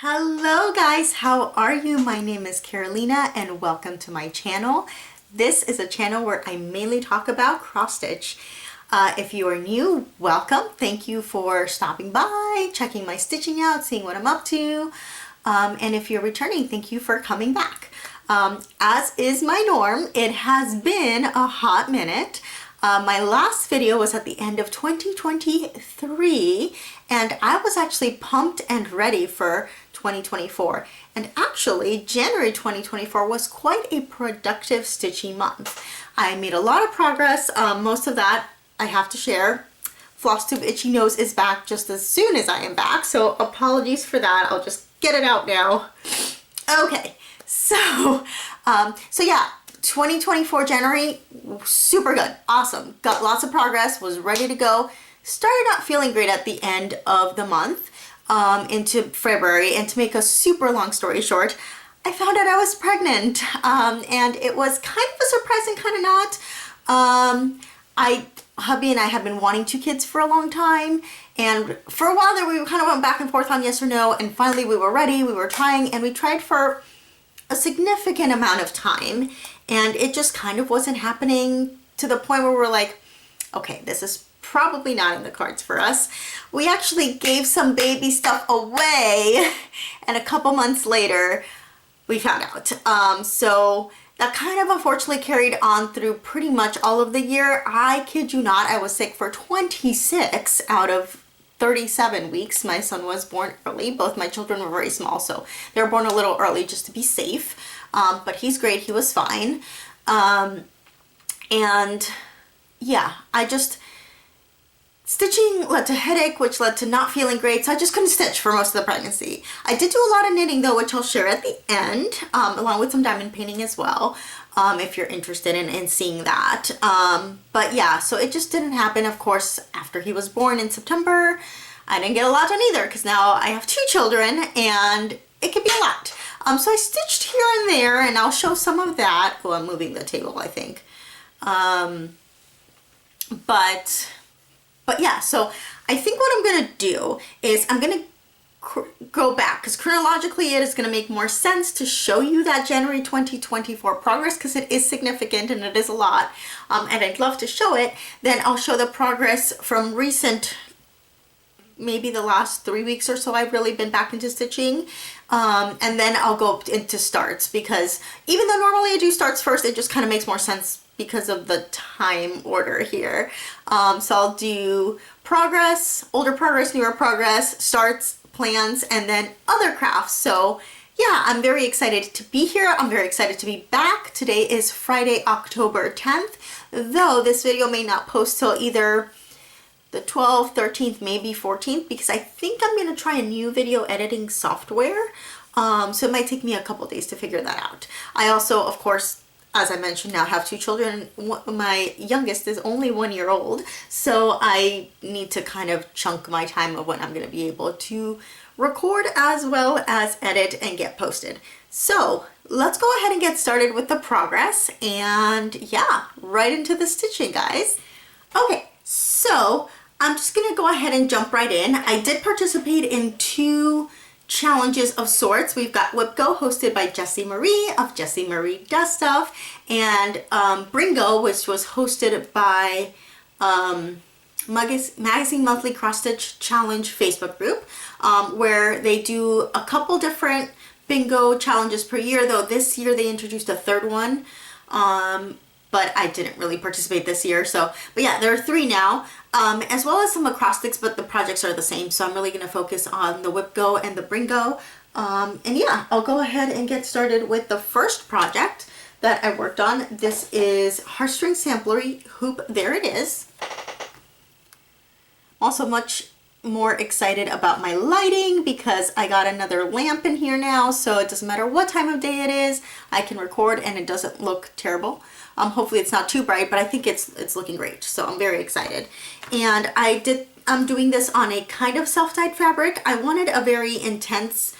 Hello guys, how are you? My name is Carolina and welcome to my channel. This is a channel where I mainly talk about cross stitch. If you are new, welcome. Thank you for stopping by, checking my stitching out, seeing what I'm up to. And if you're returning, thank you for coming back. As is my norm, it has been a hot minute. My last video was at the end of 2023 and I was actually pumped and ready for 2024. And actually January 2024 was quite a productive stitching month. I made a lot of progress. Most of that I have to share. Flosstube Itchy Nose is back just as soon as I am back, so apologies for that. I'll just get it out now. Okay, so yeah, 2024 January, super good, awesome. Got lots of progress, was ready to go. Started not feeling great at the end of the month into February, and to make a super long story short, I found out I was pregnant, and it was kind of a surprise and kind of not. Hubby and I have been wanting 2 kids for a long time, and for a while there we kind of went back and forth on yes or no, and finally we were ready, we were trying, and we tried for a significant amount of time, and it just kind of wasn't happening to the point where we're like, okay, this is probably not in the cards for us. We actually gave some baby stuff away, and a couple months later we found out. So that kind of unfortunately carried on through pretty much all of the year. I kid you not, I was sick for 26 out of 37 weeks. My son was born early. Both my children were very small, so they were born a little early just to be safe. But he's great, he was fine. And yeah, stitching led to headache, which led to not feeling great, so I just couldn't stitch for most of the pregnancy. I did do a lot of knitting though, which I'll share at the end, along with some diamond painting as well, if you're interested in seeing that. But yeah, so it just didn't happen. Of course, after he was born in September, I didn't get a lot done either, because now I have 2 children and it can be a lot. So I stitched here and there, and I'll show some of that. Oh, I'm moving the table, I think. But yeah, so I think what I'm gonna do is I'm gonna go back, because chronologically it is gonna make more sense to show you that January 2024 progress, because it is significant and it is a lot, and I'd love to show it. Then I'll show the progress from recent, maybe the last 3 weeks or so I've really been back into stitching, and then I'll go into starts, because even though normally I do starts first, it just kind of makes more sense because of the time order here. So I'll do progress, older progress, newer progress, starts, plans, and then other crafts. So yeah, I'm very excited to be here. I'm very excited to be back. Today is Friday, October 10th, though this video may not post till either the 12th, 13th, maybe 14th, because I think I'm gonna try a new video editing software. So it might take me a couple days to figure that out. I also, of course, as I mentioned, now have 2 children. My youngest is only 1 year old, so I need to kind of chunk my time of when I'm going to be able to record as well as edit and get posted. So let's go ahead and get started with the progress, and yeah, right into the stitching, guys. Okay, so I'm just going to go ahead and jump right in. I did participate in 2 challenges of sorts. We've got Whip Go, hosted by Jessie Marie of Jessie Marie Does Stuff, and Bringo, which was hosted by Magazine Monthly Cross Stitch Challenge Facebook group, where they do a couple different bingo challenges per year, though this year they introduced a 3rd one. But I didn't really participate this year, so, but yeah, there are 3 now, as well as some acrostics, but the projects are the same, so I'm really going to focus on the Whip Go and the Bringo. And yeah, I'll go ahead and get started with the first project that I worked on. This is Heartstring Samplery Hoop. There it is. Also much more excited about my lighting, because I got another lamp in here now, so it doesn't matter what time of day it is, I can record and it doesn't look terrible. Hopefully it's not too bright, but I think it's looking great, so I'm very excited. And I'm doing this on a kind of self-dyed fabric. I wanted a very intense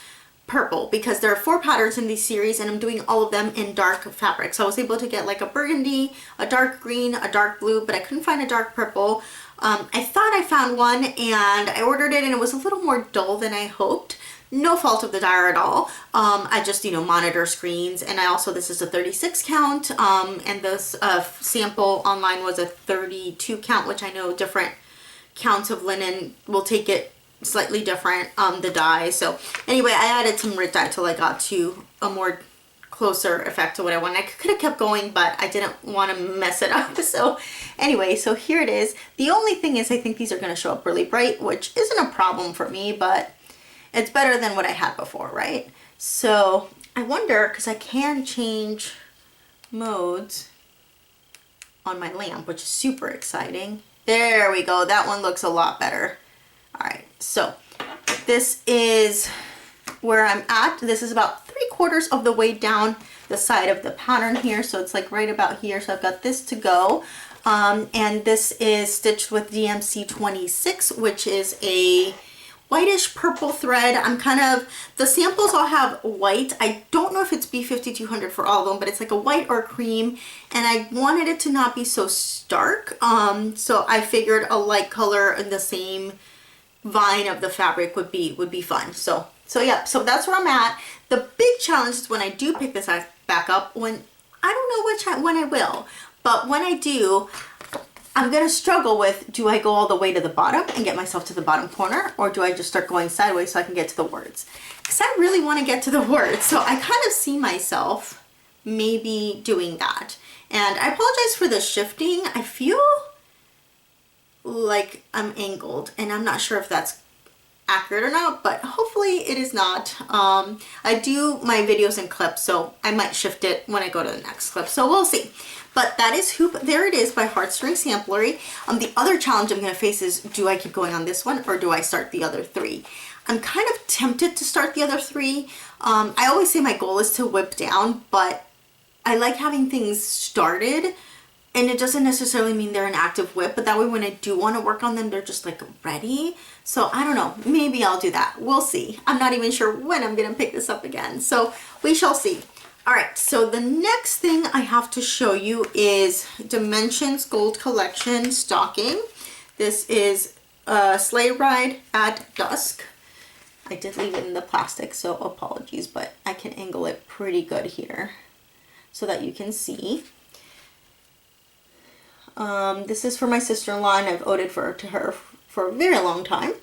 purple, because there are 4 patterns in this series and I'm doing all of them in dark fabric. So I was able to get like a burgundy, a dark green, a dark blue, but I couldn't find a dark purple. I thought I found one and I ordered it and it was a little more dull than I hoped. no fault of the dyer at all. I just, you know, monitor screens. And I also, this is a 36 count, and this sample online was a 32 count, which I know different counts of linen will take it slightly different, the dye. So anyway, I added some Rit dye till I got to a more closer effect to what I wanted. I could have kept going, but I didn't want to mess it up. So anyway, so here it is. The only thing is I think these are going to show up really bright, which isn't a problem for me, but it's better than what I had before, right? So I wonder, because I can change modes on my lamp, which is super exciting. There we go. That one looks a lot better. All right, so this is where I'm at. This is about 3/4 of the way down the side of the pattern here. So it's like right about here. So I've got this to go. And this is stitched with DMC 26, which is a whitish purple thread. I'm kind of, the samples all have white. I don't know if it's B5200 for all of them, but it's like a white or cream. And I wanted it to not be so stark. So I figured a light color in the same vine of the fabric would be fun. So yeah, so that's where I'm at. The big challenge is when I do pick this back up, when I don't know when I will, but when I do, I'm gonna struggle with, do I go all the way to the bottom and get myself to the bottom corner, or do I just start going sideways so I can get to the words? Because I really want to get to the words, so I kind of see myself maybe doing that. And I apologize for the shifting. I feel like I'm angled, and I'm not sure if that's accurate or not, but hopefully it is not. I do my videos in clips, so I might shift it when I go to the next clip, so we'll see. But that is Hoop There It Is by Heartstring Samplery. The other challenge I'm going to face is, do I keep going on this one, or do I start the other 3? I'm kind of tempted to start the other 3. I always say my goal is to whip down, but I like having things started, and it doesn't necessarily mean they're an active whip, but that way when I do want to work on them, they're just like ready. So I don't know, maybe I'll do that. We'll see. I'm not even sure when I'm going to pick this up again. So we shall see. All right, so the next thing I have to show you is Dimensions Gold Collection stocking. This is Sleigh Ride at Dusk. I did leave it in the plastic, so apologies, but I can angle it pretty good here so that you can see. This is for my sister-in-law, and I've owed it to her for a very long time.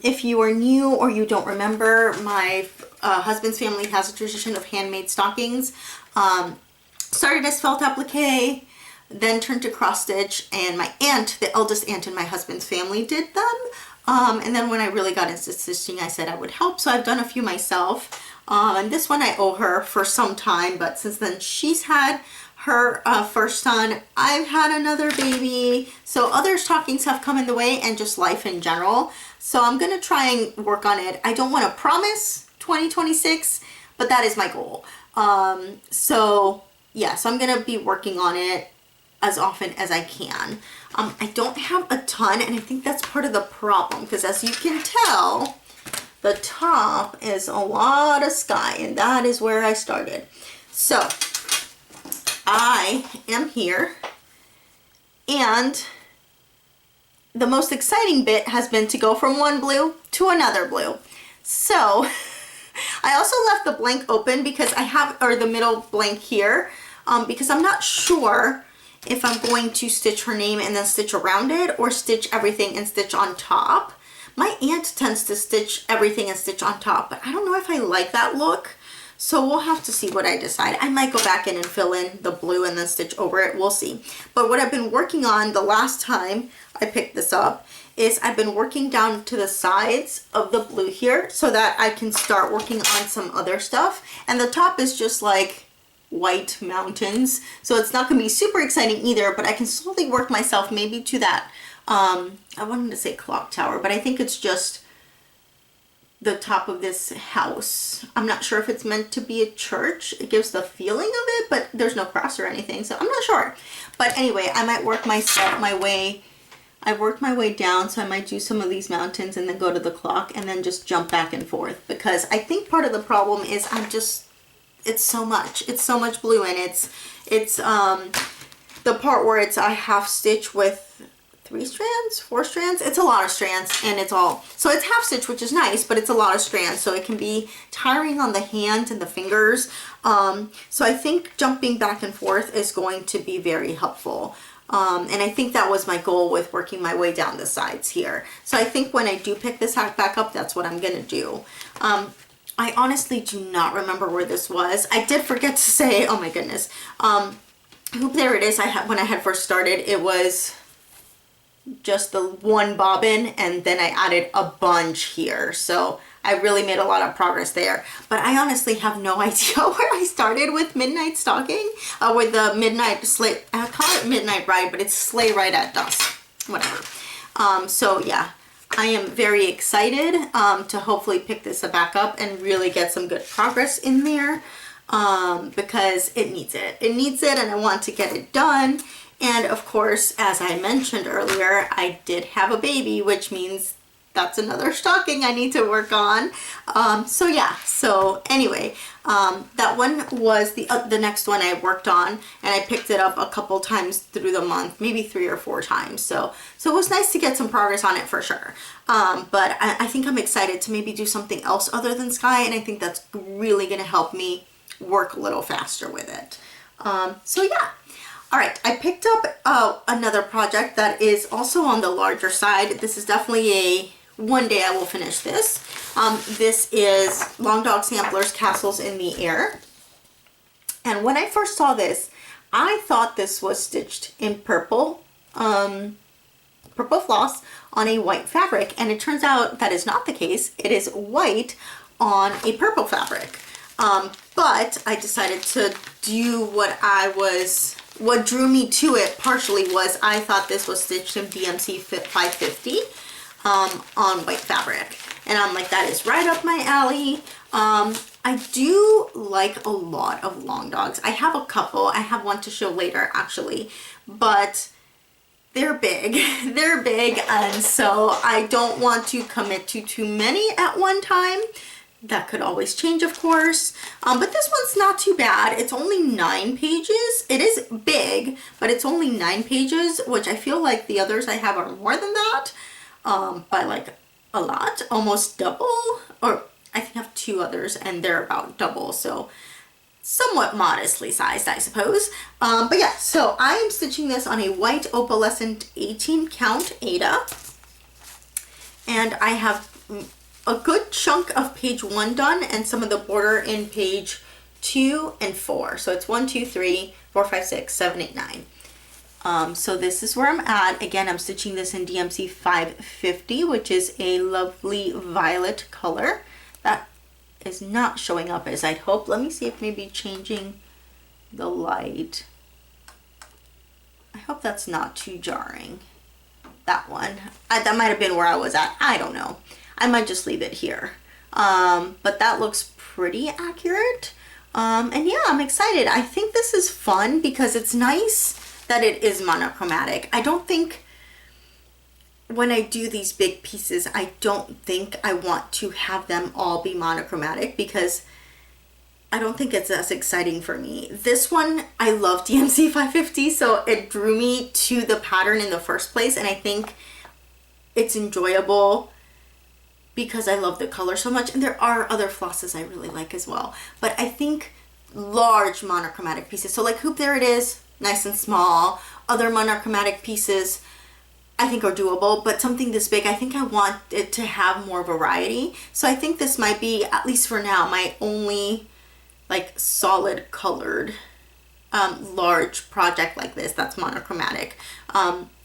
If you are new or you don't remember, my husband's family has a tradition of handmade stockings. Started as felt applique, then turned to cross stitch, and my aunt, the eldest aunt in my husband's family, did them. And then when I really got into stitching, I said I would help, so I've done a few myself. And this one I owe her for some time, but since then she's had her first son, I've had another baby, so other stockings have come in the way, and just life in general. So I'm gonna try and work on it. I don't want to promise 2026, but that is my goal. So yeah, so I'm gonna be working on it as often as I can. I don't have a ton, and I think that's part of the problem, because as you can tell, the top is a lot of sky, and that is where I started. So I am here, and the most exciting bit has been to go from one blue to another blue. So I also left the blank open because I have, or the middle blank here, because I'm not sure if I'm going to stitch her name and then stitch around it, or stitch everything and stitch on top. My aunt tends to stitch everything and stitch on top, but I don't know if I like that look. So we'll have to see what I decide. I might go back in and fill in the blue and then stitch over it. We'll see. But what I've been working on the last time I picked this up is I've been working down to the sides of the blue here so that I can start working on some other stuff. And the top is just like white mountains. So it's not going to be super exciting either, but I can slowly work myself maybe to that, I wanted to say clock tower, but I think it's just the top of this house. I'm not sure if it's meant to be a church. It gives the feeling of it, but there's no cross or anything, so I'm not sure. But anyway, I might work my way. I worked my way down, so I might do some of these mountains and then go to the clock and then just jump back and forth, because I think part of the problem is it's so much blue, and it's the part where it's I half stitch with 3 strands, 4 strands. It's a lot of strands, and it's all, so it's half stitch, which is nice, but it's a lot of strands, so it can be tiring on the hands and the fingers. So I think jumping back and forth is going to be very helpful. And I think that was my goal with working my way down the sides here. So I think when I do pick this hack back up, that's what I'm gonna do. I honestly do not remember where this was. I did forget to say, oh my goodness. Hoop, there it is. When I had first started, it was just the one bobbin, and then I added a bunch here. So I really made a lot of progress there. But I honestly have no idea where I started with Midnight Stocking, with the Midnight Sleigh. I call it Midnight Ride, but it's Sleigh Ride at Dusk, whatever. So yeah. I am very excited to hopefully pick this back up and really get some good progress in there, because it needs it. It needs it, and I want to get it done. And of course, as I mentioned earlier, I did have a baby, which means that's another stocking I need to work on. So yeah, so anyway, that one was the next one I worked on, and I picked it up a couple times through the month, maybe 3 or 4 times. So it was nice to get some progress on it for sure. But I think I'm excited to maybe do something else other than sky, and I think that's really gonna help me work a little faster with it. So yeah. All right, I picked up another project that is also on the larger side. This is definitely one day I will finish this. This is Long Dog Samplers Castles in the Air. And when I first saw this, I thought this was stitched in purple, purple floss on a white fabric. And it turns out that is not the case. It is white on a purple fabric. But I decided to do what drew me to it partially was I thought this was stitched in DMC 550. On white fabric, and I'm like, that is right up my alley. I do like a lot of Long Dogs. I have a couple. I have one to show later actually, but they're big. They're big, and so I don't want to commit to too many at one time. That could always change, of course, but this one's not too bad. It's only 9 pages. It is big, but it's only 9 pages, which I feel like the others I have are more than that. By like a lot, almost double, or I think I have 2 others and they're about double, so somewhat modestly sized, I suppose. But yeah, so I am stitching this on a white opalescent 18 count Aida, and I have a good chunk of page 1 done and some of the border in page 2 and 4. So it's 1, 2, 3, 4, 5, 6, 7, 8, 9. So this is where I'm at. Again, I'm stitching this in DMC 550, which is a lovely violet color. That is not showing up as I'd hope. Let me see if maybe changing the light. I hope that's not too jarring. That one. That might have been where I was at. I don't know. I might just leave it here. But that looks pretty accurate. And yeah, I'm excited. I think this is fun because it's nice that it is monochromatic. I don't think when I do these big pieces, I don't think I want to have them all be monochromatic because I don't think it's as exciting for me. This one, I love DMC 550, so it drew me to the pattern in the first place, and I think it's enjoyable because I love the color so much, and there are other flosses I really like as well. But I think large monochromatic pieces, so like Hoop, there it is, nice and small. Other monochromatic pieces I think are doable, but something this big, I think I want it to have more variety. So I think this might be, at least for now, my only like solid colored large project like this that's monochromatic.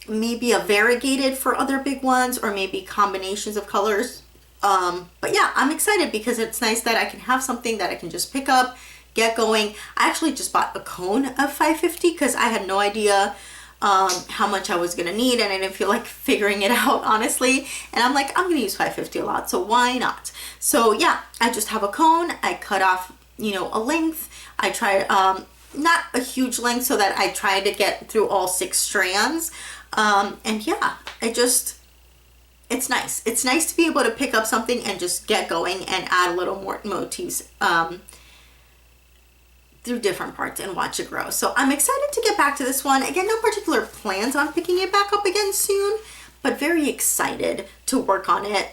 Maybe a variegated for other big ones, or maybe combinations of colors. But yeah, I'm excited because it's nice that I can have something that I can just pick up, get going. I actually just bought a cone of 550 because I had no idea how much I was gonna need, and I didn't feel like figuring it out, honestly. And I'm like, I'm gonna use 550 a lot, so why not? So yeah, I just have a cone. I cut off, you know, a length. I try not a huge length, so that I try to get through all 6 strands. And yeah, it's nice. It's nice to be able to pick up something and just get going and add a little more motifs through different parts and watch it grow. So I'm excited to get back to this one. Again, no particular plans on picking it back up again soon, but very excited to work on it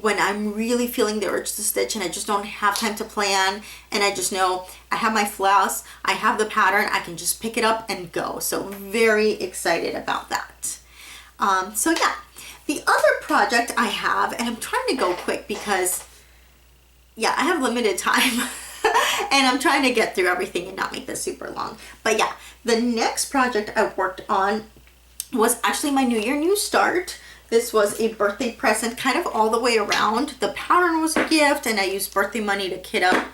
when I'm really feeling the urge to stitch and I just don't have time to plan, and I just know I have my floss, I have the pattern, I can just pick it up and go. So very excited about that. So yeah, the other project I have, and I'm trying to go quick because yeah, I have limited time and I'm trying to get through everything and not make this super long. But yeah, the next project I worked on was actually my New Year, New Start. This was a birthday present kind of all the way around. The pattern was a gift and I used birthday money to kit up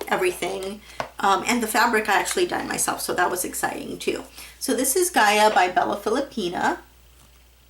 everything. And the fabric I actually dyed myself, so that was exciting too. So this is Gaia by Bella Filipina.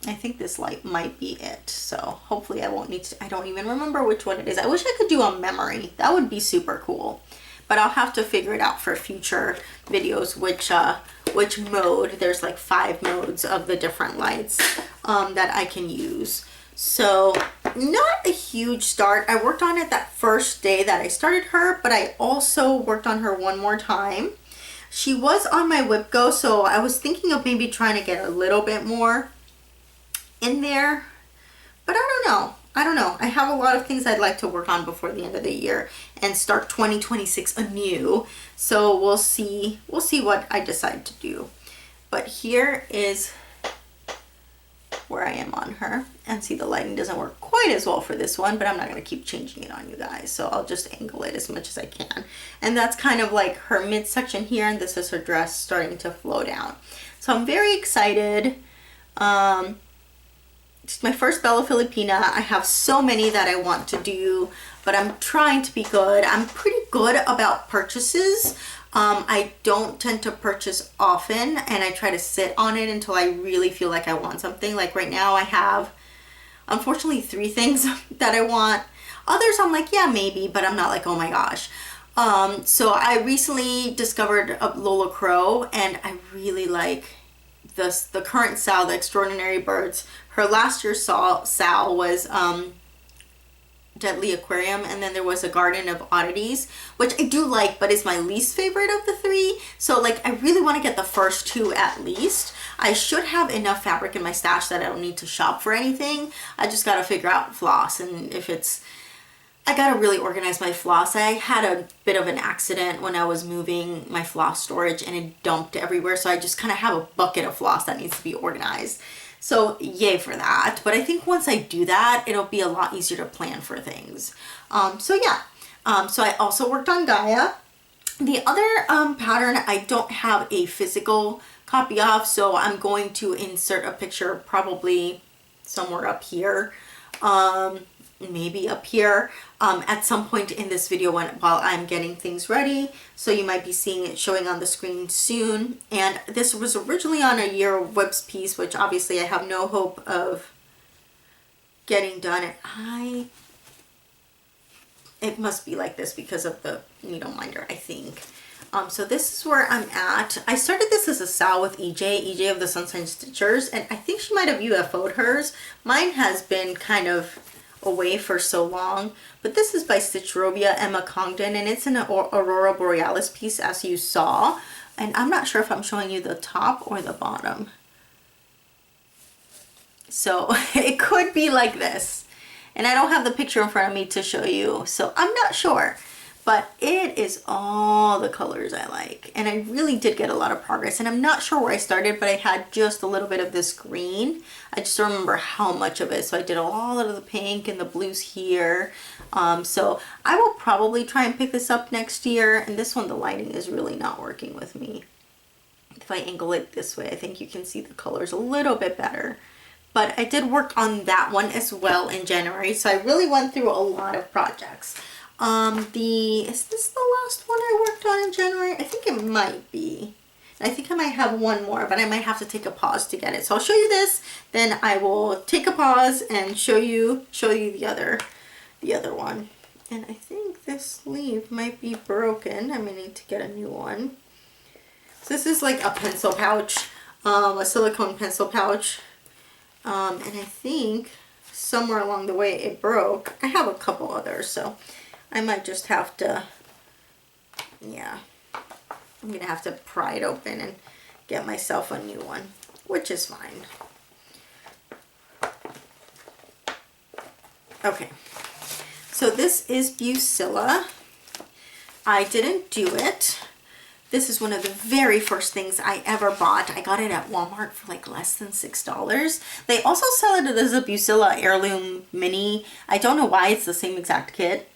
I think this light might be it. So hopefully I won't need to, I don't even remember which one it is. I wish I could do a memory. That would be super cool. But I'll have to figure it out for future videos, which mode. There's like 5 modes of the different lights that I can use. So not a huge start. I worked on it that first day that I started her, but I also worked on her one more time. She was on my whip go, so I was thinking of maybe trying to get a little bit more in there, but I don't know. I have a lot of things I'd like to work on before the end of the year and start 2026 anew. So we'll see what I decide to do. But here is where I am on her. And see, the lighting doesn't work quite as well for this one, but I'm not going to keep changing it on you guys. So I'll just angle it as much as I can. And that's kind of like her midsection here, and this is her dress starting to flow down. So I'm very excited. It's my first Bella Filipina. I have so many that I want to do, but I'm trying to be good. I'm pretty good about purchases. I don't tend to purchase often, and I try to sit on it until I really feel like I want something. Like right now I have, unfortunately, 3 things that I want. Others I'm like, yeah, maybe, but I'm not like, oh my gosh. So I recently discovered Lola Crow, and I really like the current Sal, the Extraordinary Birds. Her last year's Sal was Deadly Aquarium, and then there was a Garden of Oddities, which I do like, but is my least favorite of the 3. So like I really want to get the first 2 at least. I should have enough fabric in my stash that I don't need to shop for anything. I just got to figure out floss, and if it's, I got to really organize my floss. I had a bit of an accident when I was moving my floss storage and it dumped everywhere, so I just kind of have a bucket of floss that needs to be organized. So yay for that. But I think once I do that, it'll be a lot easier to plan for things. So yeah, so I also worked on Gaia. The other pattern I don't have a physical copy of, so I'm going to insert a picture probably somewhere up here, maybe up here, at some point in this video while I'm getting things ready. So you might be seeing it showing on the screen soon. And this was originally on a Year of Whips piece, which obviously I have no hope of getting done. And it must be like this because of the needle minder, I think. So this is where I'm at. I started this as a Sal with EJ of the Sunshine Stitchers, and I think she might have UFO'd hers. Mine has been kind of away for so long, but this is by Stitchrobia Emma Congdon, and it's an Aurora Borealis piece, as you saw. And I'm not sure if I'm showing you the top or the bottom. So it could be like this. And I don't have the picture in front of me to show you, so I'm not sure. But it is all the colors I like. And I really did get a lot of progress. And I'm not sure where I started, but I had just a little bit of this green. I just don't remember how much of it. So I did a lot of the pink and the blues here. So I will probably try and pick this up next year. And this one, the lighting is really not working with me. If I angle it this way, I think you can see the colors a little bit better. But I did work on that one as well in January. So I really went through a lot of projects. Is this the last one I worked on in January? I think it might be. I think I might have one more, but I might have to take a pause to get it. So I'll show you this, then I will take a pause and show you the other one. And I think this sleeve might be broken. I may need to get a new one. So this is like a pencil pouch, a silicone pencil pouch. And I think somewhere along the way it broke. I have a couple others, so I might just have to, yeah, I'm gonna have to pry it open and get myself a new one, which is fine. Okay, so this is Bucilla. I didn't do it. This is one of the very first things I ever bought. I got it at Walmart for like less than $6. They also sell it as a Bucilla heirloom mini. I don't know why it's the same exact kit.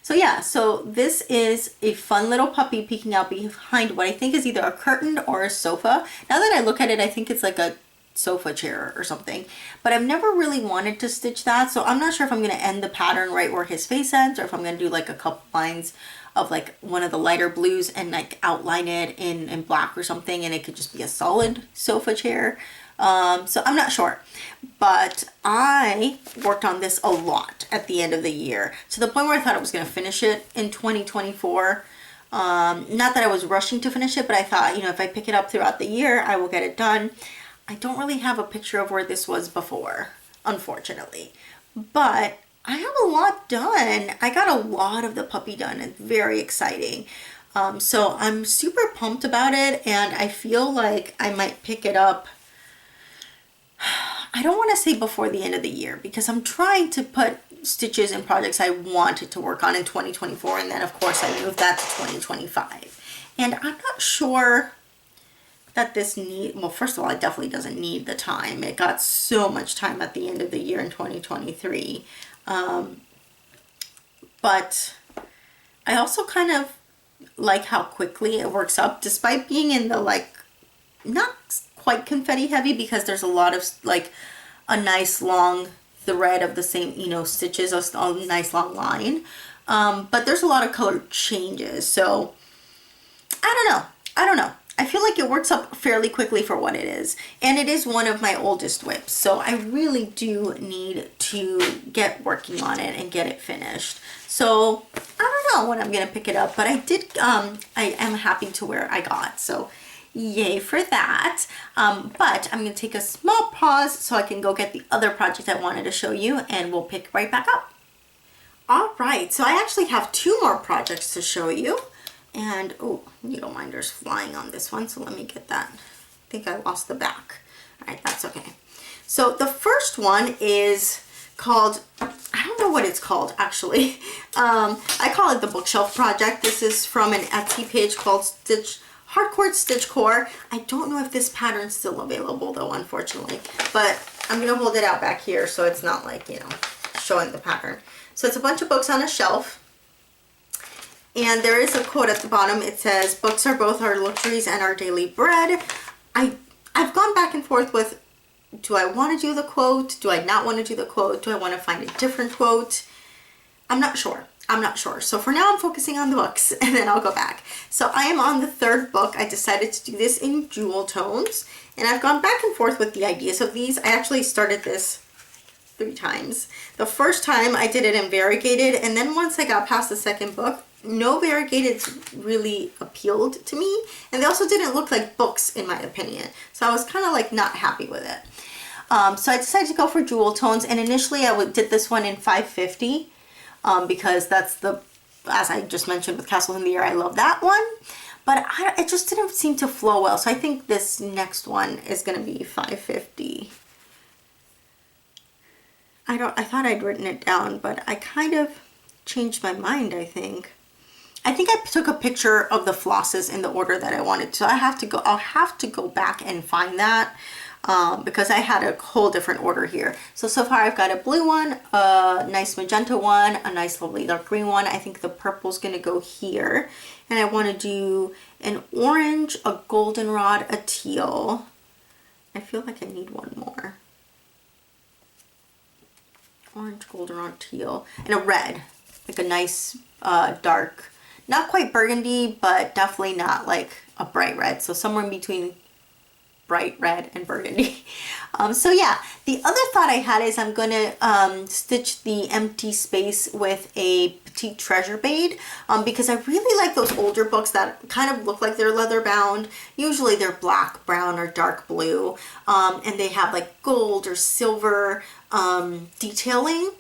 So yeah, so this is a fun little puppy peeking out behind what I think is either a curtain or a sofa. Now that I look at it, I think it's like a sofa chair or something, but I've never really wanted to stitch that, so I'm not sure if I'm going to end the pattern right where his face ends, or if I'm going to do like a couple lines of like one of the lighter blues and like outline it in black or something, and it could just be a solid sofa chair. So I'm not sure, but I worked on this a lot at the end of the year, to the point where I thought I was going to finish it in 2024. Not that I was rushing to finish it, but I thought, you know, if I pick it up throughout the year, I will get it done. I don't really have a picture of where this was before, unfortunately, but I have a lot done. I got a lot of the puppy done. It's very exciting. So I'm super pumped about it, and I feel like I might pick it up. I don't want to say before the end of the year, because I'm trying to put stitches and projects I wanted to work on in 2024, and then of course I moved that to 2025. And I'm not sure that this well, first of all, it definitely doesn't need the time. It got so much time at the end of the year in 2023. But I also kind of like how quickly it works up, despite being in the like, not quite confetti heavy, because there's a lot of like a nice long thread of the same, you know, stitches, a nice long line. But there's a lot of color changes. So I don't know. I feel like it works up fairly quickly for what it is. And it is one of my oldest WIPs. So I really do need to get working on it and get it finished. So I don't know when I'm going to pick it up, but I am happy to where I got. So yay for that. But I'm going to take a small pause so I can go get the other project I wanted to show you, and we'll pick right back up. All right, so I actually have 2 more projects to show you. And, oh, needle minders flying on this one, so let me get that. I think I lost the back. All right, that's okay. So the first one is called, I don't know what it's called, actually. I call it the Bookshelf Project. This is from an Etsy page called Hardcore Stitch Core. I don't know if this pattern's still available, though, unfortunately. But I'm going to hold it out back here so it's not like, you know, showing the pattern. So it's a bunch of books on a shelf. And there is a quote at the bottom. It says, "Books are both our luxuries and our daily bread." I've gone back and forth with, do I want to do the quote? Do I not want to do the quote? Do I want to find a different quote? I'm not sure. So for now, I'm focusing on the books, and then I'll go back. So I am on the 3rd book. I decided to do this in jewel tones, and I've gone back and forth with the ideas of these. I actually started this 3 times. The first time I did it in variegated, and then once I got past the 2nd book, no variegated really appealed to me, and they also didn't look like books in my opinion, so I was kind of like not happy with it. So I decided to go for jewel tones, and initially I did this one in 550 because that's the, as I just mentioned with Castle in the Air, I love that one, but it just didn't seem to flow well, so I think this next one is going to be 550. I thought I'd written it down, but I kind of changed my mind, I think. I took a picture of the flosses in the order that I wanted, so I'll have to go back and find that because I had a whole different order here. So far I've got a blue one, a nice magenta one, a nice lovely dark green one. I think the purple's gonna go here, and I want to do an orange, a goldenrod, a teal. I feel like I need one more. Orange, goldenrod, teal, and a red, like a nice dark, not quite burgundy, but definitely not like a bright red. So somewhere in between bright red and burgundy. So yeah, the other thought I had is I'm gonna stitch the empty space with a petite treasure bead because I really like those older books that kind of look like they're leather bound. Usually they're black, brown, or dark blue, and they have like gold or silver detailing.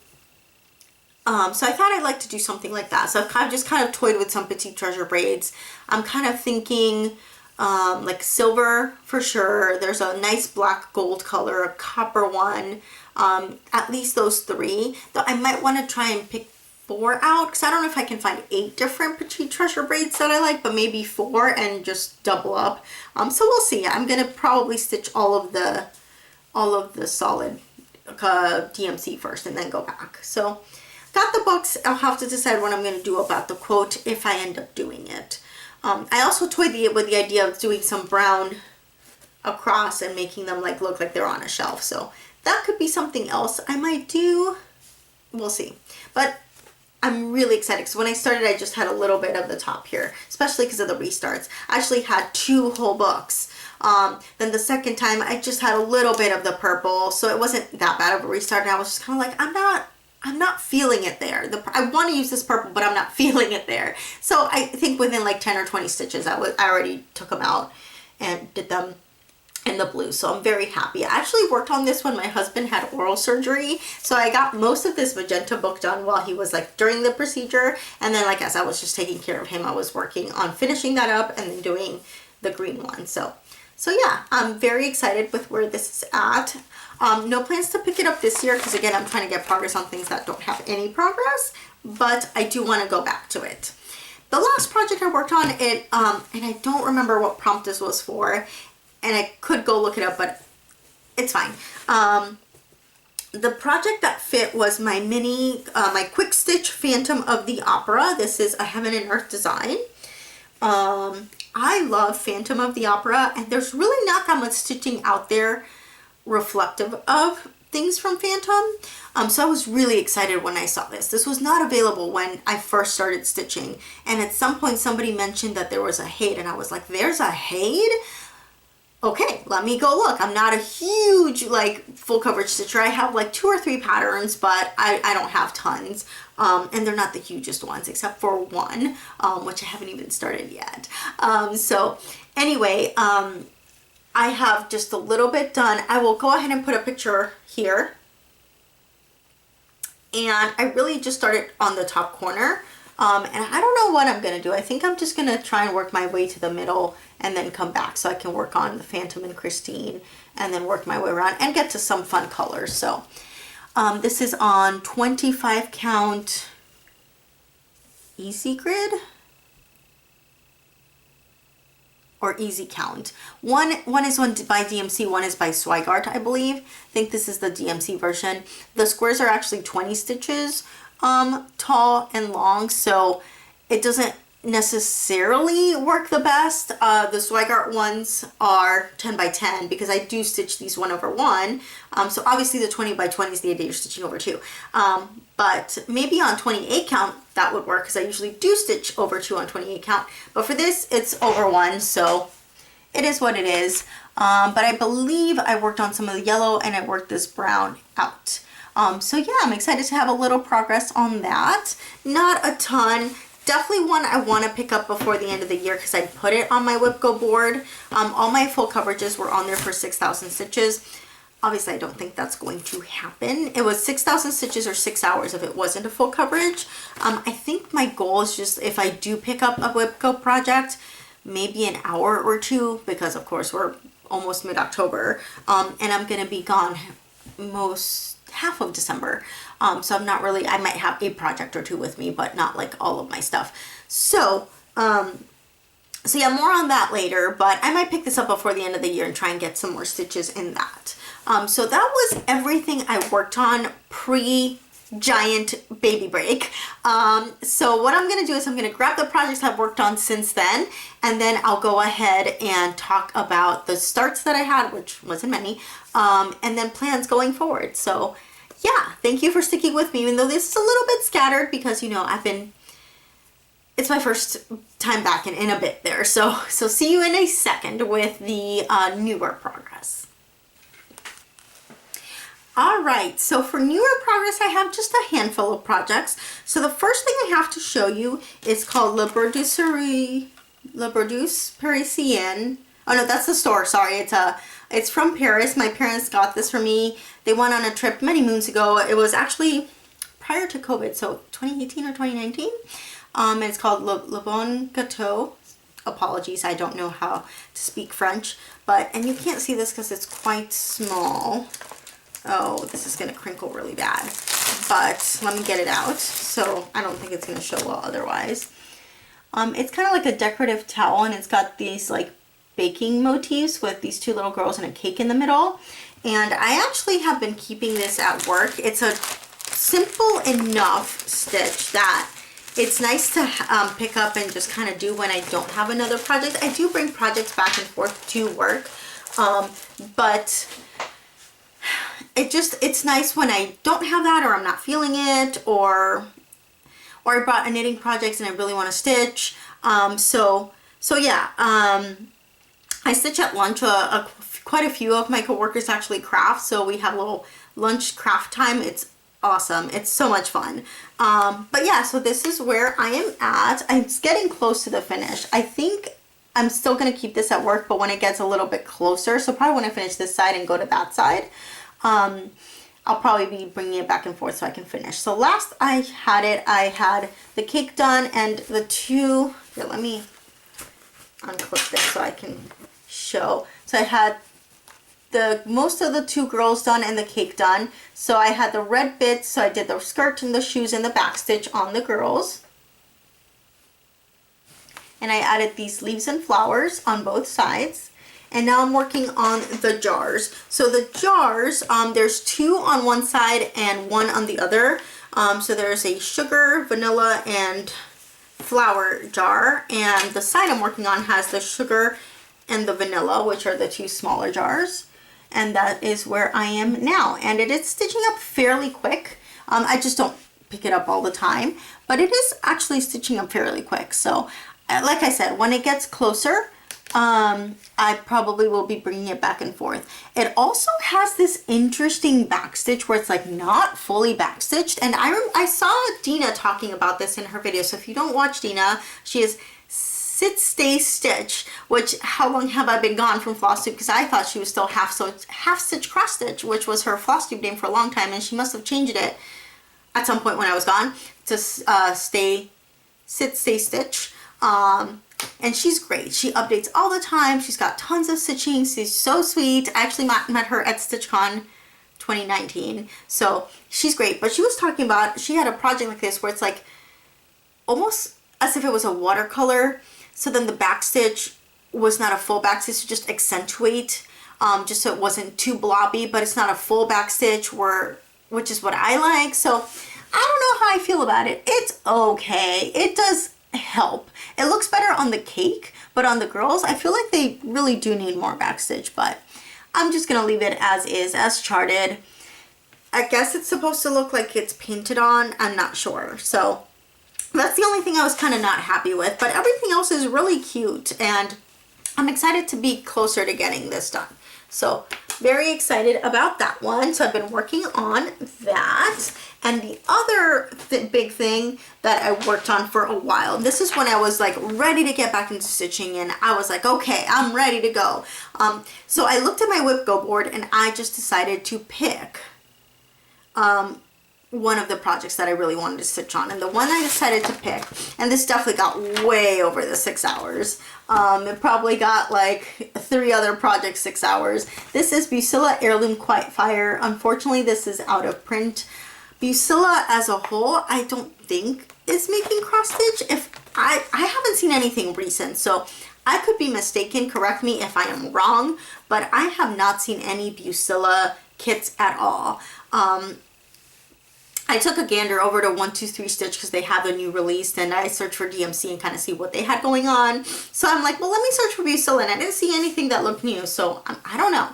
So I thought I'd like to do something like that. So I've just kind of toyed with some petite treasure braids. I'm kind of thinking like silver for sure. There's a nice black gold color, a copper one, at least those three. Though I might want to try and pick 4 out because I don't know if I can find 8 different petite treasure braids that I like, but maybe 4 and just double up. So we'll see. I'm gonna probably stitch all of the solid DMC first and then go back. So got the books. I'll have to decide what I'm going to do about the quote if I end up doing it. I also toyed with the idea of doing some brown across and making them like look like they're on a shelf. So that could be something else I might do. We'll see. But I'm really excited because when I started, I just had a little bit of the top here, especially because of the restarts. I actually had 2 whole books. Then the second time, I just had a little bit of the purple, so it wasn't that bad of a restart. And I was just kind of like, I'm not feeling it there. I want to use this purple, but I'm not feeling it there. So I think within like 10 or 20 stitches, I already took them out and did them in the blue. So I'm very happy. I actually worked on this when my husband had oral surgery. So I got most of this magenta book done while he was like during the procedure. And then like as I was just taking care of him, I was working on finishing that up and then doing the green one. So yeah, I'm very excited with where this is at. No plans to pick it up this year because again, I'm trying to get progress on things that don't have any progress, but I do want to go back to it. The last project I worked on, and I don't remember what prompt this was for, and I could go look it up, but it's fine. The project that fit was my my quick stitch Phantom of the Opera. This is a Heaven and Earth design. I love Phantom of the Opera, and there's really not that much stitching out there reflective of things from Phantom. So I was really excited when I saw this. This was not available when I first started stitching, and at some point somebody mentioned that there was a Haid, and I was like, there's a Haid? Okay, let me go look. I'm not a huge like full coverage stitcher. I have like 2 or 3 patterns, but I don't have tons. And they're not the hugest ones except for one, which I haven't even started yet. So anyway, I have just a little bit done. I will go ahead and put a picture here. And I really just started on the top corner. And I don't know what I'm going to do. I think I'm just going to try and work my way to the middle and then come back so I can work on the Phantom and Christine and then work my way around and get to some fun colors. So this is on 25 count Easy Grid or Easy Count. One is by DMC, one is by Swigart, I believe. I think this is the DMC version. The squares are actually 20 stitches tall and long, so it doesn't necessarily work the best. The Swigart ones are 10 by 10 because I do stitch these 1 over 1. So obviously the 20 by 20 is the idea you're stitching over 2. But maybe on 28 count that would work because I usually do stitch over 2 on 28 count. But for this, it's over 1, so it is what it is. But I believe I worked on some of the yellow and I worked this brown out. So yeah, I'm excited to have a little progress on that. Not a ton. Definitely one I want to pick up before the end of the year because I put it on my WIPGO board. All my full coverages were on there for 6,000 stitches. Obviously, I don't think that's going to happen. It was 6,000 stitches or 6 hours if it wasn't a full coverage. I think my goal is just if I do pick up a WIPGO project, maybe an hour or 2 because of course we're almost mid-October and I'm going to be gone half of December. So I'm not really, I might have a project or 2 with me, but not like all of my stuff. So yeah, more on that later, but I might pick this up before the end of the year and try and get some more stitches in that. So that was everything I worked on pre-giant baby break. So what I'm going to do is I'm going to grab the projects I've worked on since then, and then I'll go ahead and talk about the starts that I had, which wasn't many, and then plans going forward. So yeah, thank you for sticking with me, even though this is a little bit scattered because, you know, it's my first time back in a bit there. So see you in a second with the newer progress. All right, so for newer progress, I have just a handful of projects. So the first thing I have to show you is called Le Bordus Parisien. Oh no, that's the store, sorry. It's from Paris. My parents got this for me. They went on a trip many moons ago. It was actually prior to COVID, so 2018 or 2019. And it's called Le Bon Gâteau. Apologies, I don't know how to speak French, and you can't see this because it's quite small. Oh, this is gonna crinkle really bad, but let me get it out. So I don't think it's gonna show well otherwise. It's kind of like a decorative towel, and it's got these like baking motifs with these two little girls and a cake in the middle. And I actually have been keeping this at work. It's a simple enough stitch that it's nice to pick up and just kind of do when I don't have another project. I do bring projects back and forth to work, but it's nice when I don't have that, or I'm not feeling it, or I brought a knitting project and I really want to stitch. So yeah, I stitch at lunch. Quite a few of my coworkers actually craft, so we have a little lunch craft time. It's awesome. It's so much fun. But yeah, so this is where I am at. I'm getting close to the finish. I think I'm still going to keep this at work, but when it gets a little bit closer, so probably when I finish this side and go to that side, I'll probably be bringing it back and forth so I can finish. So last I had the cake done and the two, here, let me unclip this so I can show. So I had most of the two girls done and the cake done. So I had the red bits, so I did the skirt and the shoes and the back stitch on the girls. And I added these leaves and flowers on both sides. And now I'm working on the jars. So the jars, there's two on one side and one on the other. So there's a sugar, vanilla, and flour jar. And the side I'm working on has the sugar and the vanilla, which are the two smaller jars. And that is where I am now. And it is stitching up fairly quick. I just don't pick it up all the time, but it is actually stitching up fairly quick. So like I said, when it gets closer, I probably will be bringing it back and forth. It also has this interesting back stitch where it's like not fully back stitched. And I saw Dina talking about this in her video. So if you don't watch Dina, she is sit, stay, stitch, which how long have I been gone from Flosstube? Because I thought she was still half stitch cross stitch, which was her Flosstube name for a long time, and she must have changed it at some point when I was gone to sit, stay, stitch. And she's great. She updates all the time. She's got tons of stitching. She's so sweet. I actually met her at StitchCon 2019. So she's great. But she was talking about, she had a project like this where it's like almost as if it was a watercolor. So then the back stitch was not a full back stitch to just accentuate, just so it wasn't too blobby, but it's not a full back stitch which is what I like. So I don't know how I feel about it. It's okay. It does help. It looks better on the cake, but on the girls, I feel like they really do need more back stitch, but I'm just gonna leave it as is, as charted. I guess it's supposed to look like it's painted on. I'm not sure. So that's the only thing I was kind of not happy with, but everything else is really cute, and I'm excited to be closer to getting this done. So very excited about that one. So I've been working on that. And the other big thing that I worked on for a while, this is when I was like ready to get back into stitching, and I was like, okay, I'm ready to go. So I looked at my whip go board and I just decided to pick one of the projects that I really wanted to stitch on. And the one I decided to pick, and this definitely got way over the 6 hours. It probably got like 3 other projects 6 hours. This is Bucilla Heirloom Quiet Fire. Unfortunately, this is out of print. Bucilla as a whole, I don't think is making cross stitch. If I haven't seen anything recent, so I could be mistaken. Correct me if I am wrong, but I have not seen any Bucilla kits at all. I took a gander over to 123 Stitch because they have the new release, and I searched for DMC and kind of see what they had going on. So I'm like, well, let me search for Bucilla, and I didn't see anything that looked new, so I don't know.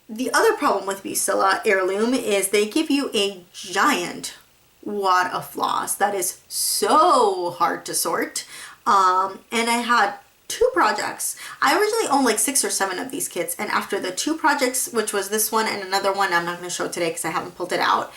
The other problem with Bucilla Heirloom is they give you a giant wad of floss that is so hard to sort. And I had 2 projects. I originally owned like 6 or 7 of these kits, and after the 2 projects, which was this one and another one I'm not going to show today because I haven't pulled it out,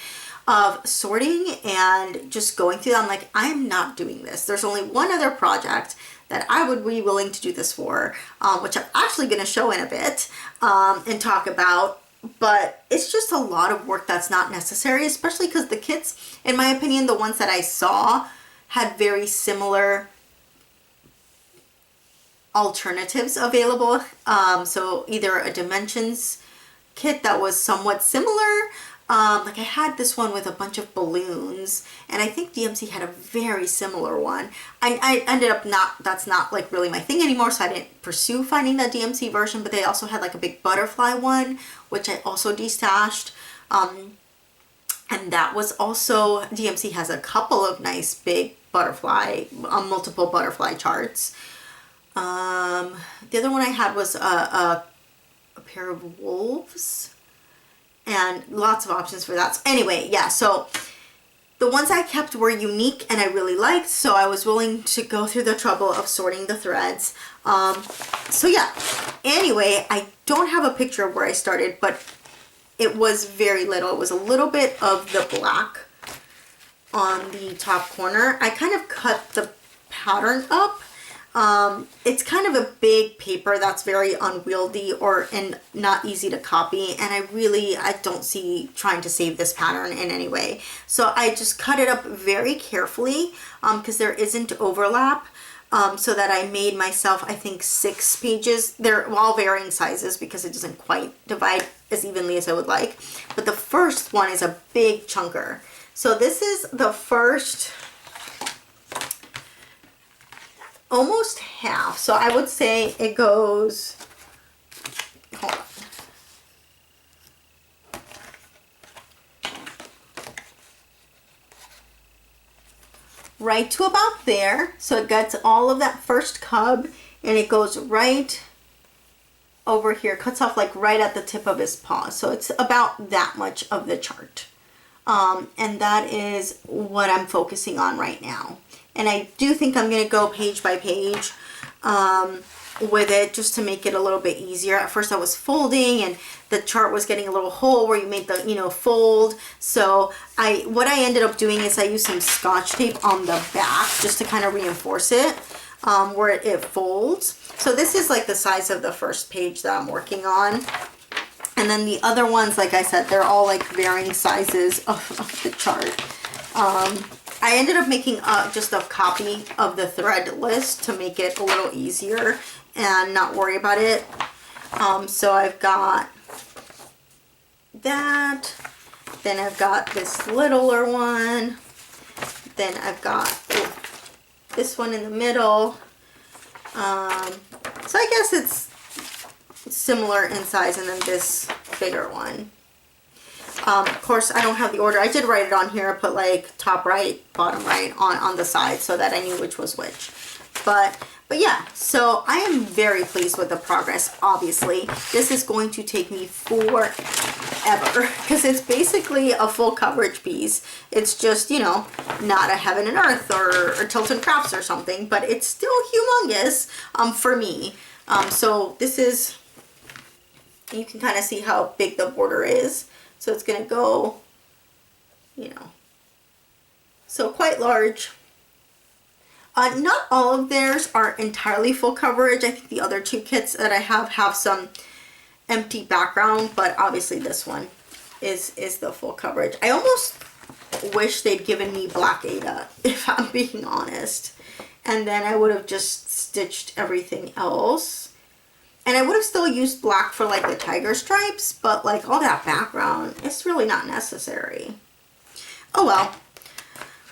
of sorting and just going through, I'm like, I'm not doing this. There's only one other project that I would be willing to do this for, which I'm actually going to show in a bit and talk about. but it's just a lot of work that's not necessary, especially because the kits, in my opinion, the ones that I saw had very similar alternatives available. So either a dimensions kit that was somewhat similar, like I had this one with a bunch of balloons, and I think DMC had a very similar one. I ended up that's not like really my thing anymore, so I didn't pursue finding the DMC version, but they also had like a big butterfly one, which I also destashed. And that was also, DMC has a couple of nice big butterfly, multiple butterfly charts. The other one I had was a pair of wolves, and lots of options for that. So anyway, yeah, so the ones I kept were unique and I really liked, so I was willing to go through the trouble of sorting the threads. So yeah, anyway, I don't have a picture of where I started, but it was very little. It was a little bit of the black on the top corner. I kind of cut the pattern up. It's kind of a big paper that's very unwieldy and not easy to copy, and I don't see trying to save this pattern in any way. So I just cut it up very carefully because there isn't overlap, so that I made myself, I think, 6 pages. They're all varying sizes because it doesn't quite divide as evenly as I would like. But the first one is a big chunker. So this is the first almost half. So I would say it goes, hold on. Right to about there. So it gets all of that first cub, and it goes right over here, cuts off like right at the tip of his paw. So it's about that much of the chart. And that is what I'm focusing on right now. And I do think I'm going to go page by page with it, just to make it a little bit easier. At first I was folding, and the chart was getting a little hole where you made the, fold. So what I ended up doing is I used some Scotch tape on the back just to kind of reinforce it where it folds. So this is like the size of the first page that I'm working on. And then the other ones, like I said, they're all like varying sizes of the chart. I ended up making just a copy of the thread list to make it a little easier and not worry about it. So I've got that, then I've got this littler one, then I've got this one in the middle. So I guess it's similar in size, and then this bigger one. Of course, I don't have the order. I did write it on here. I put like top right, bottom right on the side so that I knew which was which. But yeah, so I am very pleased with the progress. Obviously, this is going to take me forever because it's basically a full coverage piece. It's just, not a Heaven and Earth or Tilton Crafts or something, but it's still humongous for me. So this is, you can kind of see how big the border is. So it's going to go, so quite large. Not all of theirs are entirely full coverage. I think the other 2 kits that I have some empty background, but obviously this one is the full coverage. I almost wish they'd given me black Ada, if I'm being honest. And then I would have just stitched everything else. And I would have still used black for like the tiger stripes, but like all that background, it's really not necessary. Oh well,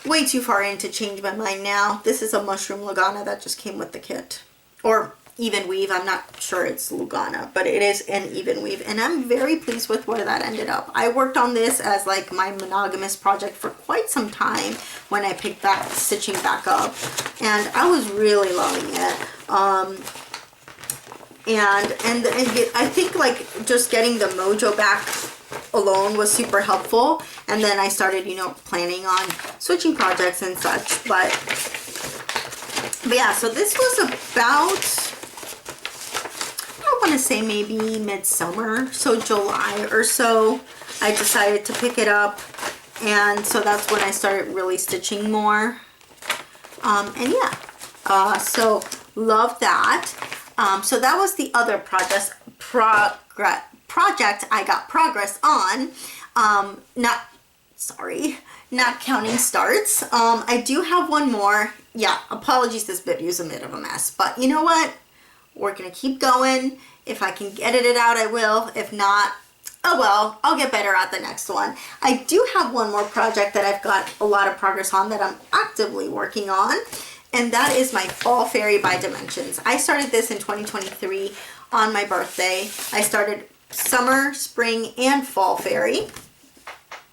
way too far in to change my mind now. This is a mushroom Lugana that just came with the kit. Or even weave, I'm not sure it's Lugana, but it is an even weave. And I'm very pleased with where that ended up. I worked on this as like my monogamous project for quite some time when I picked that stitching back up. And I was really loving it. And I think like just getting the mojo back alone was super helpful, and then I started planning on switching projects and such, but yeah, so this was about, I want to say maybe midsummer, so July or so I decided to pick it up, and so that's when I started really stitching more. And yeah, so love that. So that was the other project I got progress on. Not counting starts. I do have one more. Yeah, apologies, this video is a bit of a mess, but you know what? We're gonna keep going. If I can edit it out, I will. If not, oh well, I'll get better at the next one. I do have one more project that I've got a lot of progress on that I'm actively working on, and that is my Fall Fairy by Dimensions. I started this in 2023 on my birthday. I started Summer, Spring, and Fall Fairy.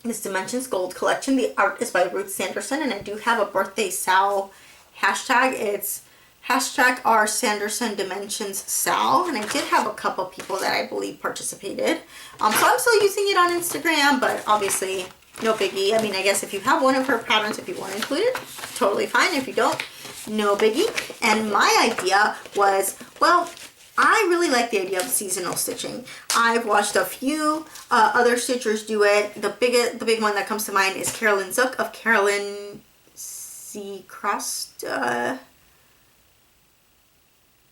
This Dimensions Gold collection. The art is by Ruth Sanderson, and I do have a birthday Sal hashtag. It's hashtag R Sanderson Dimensions Sal, and I did have a couple people that I believe participated. So I'm still using it on Instagram, but obviously no biggie. I mean, I guess if you have one of her patterns, if you want to include it, totally fine. If you don't, no biggie. And my idea was, well, I really like the idea of seasonal stitching. I've watched a few other stitchers do it. The big one that comes to mind is Carolyn Zook of Carolyn C. Crust,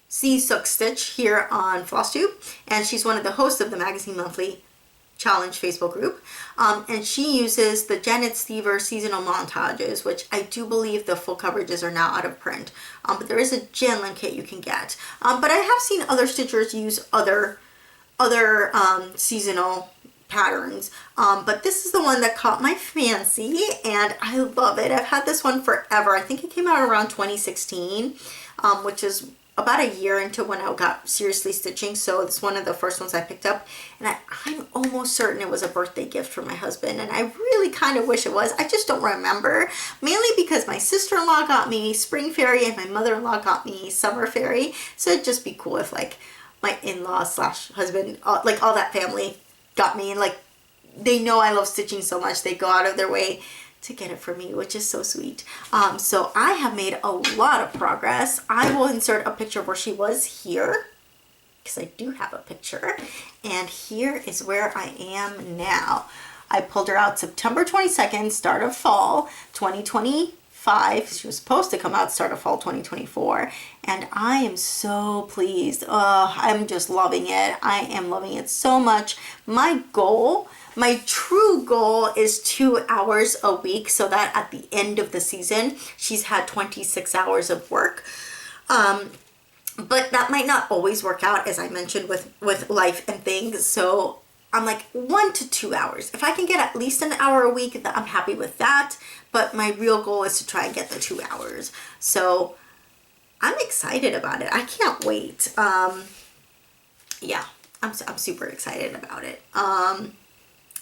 C. Zook Stitch here on Flosstube, and she's one of the hosts of the Magazine Monthly Challenge Facebook group, and she uses the Janet Stever seasonal montages, which I do believe the full coverages are now out of print, but there is a Janlin kit you can get. But I have seen other stitchers use other seasonal patterns, but this is the one that caught my fancy, and I love it. I've had this one forever. I think it came out around 2016, which is about a year into when I got seriously stitching, so it's one of the first ones I picked up, and I'm almost certain it was a birthday gift for my husband, and I really kind of wish it was. I just don't remember, mainly because my sister-in-law got me Spring Fairy and my mother-in-law got me Summer Fairy, so it'd just be cool if like my in-law slash husband, like all that family got me, and like they know I love stitching so much they go out of their way to get it for me, which is so sweet. So I have made a lot of progress. I will insert a picture where she was here, because I do have a picture, and here is where I am now. I pulled her out September 22nd, start of fall 2025. She was supposed to come out start of fall 2024, and I am so pleased. I'm just loving it. I am loving it so much. My true goal is 2 hours a week, so that at the end of the season, she's had 26 hours of work. But that might not always work out, as I mentioned, with life and things. So I'm like 1 to 2 hours. If I can get at least an hour a week, I'm happy with that. But my real goal is to try and get the 2 hours. So I'm excited about it. I can't wait. Yeah, I'm super excited about it.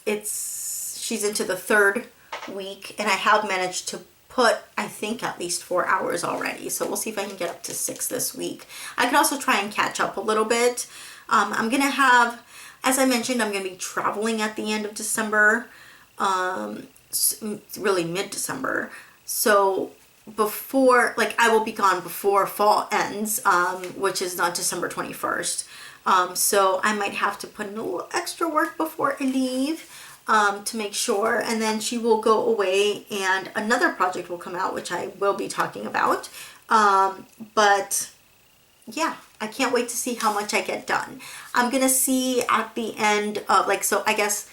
She's into the 3rd week, and I have managed to put, I think, at least 4 hours already. So we'll see if I can get up to 6 this week. I could also try and catch up a little bit. I'm going to have, as I mentioned, I'm going to be traveling at the end of December, really mid-December. So before, like, I will be gone before fall ends, which is not December 21st. So I might have to put in a little extra work before I leave, to make sure, and then she will go away and another project will come out, which I will be talking about. But yeah, I can't wait to see how much I get done. I'm gonna see at the end of, like, so I guess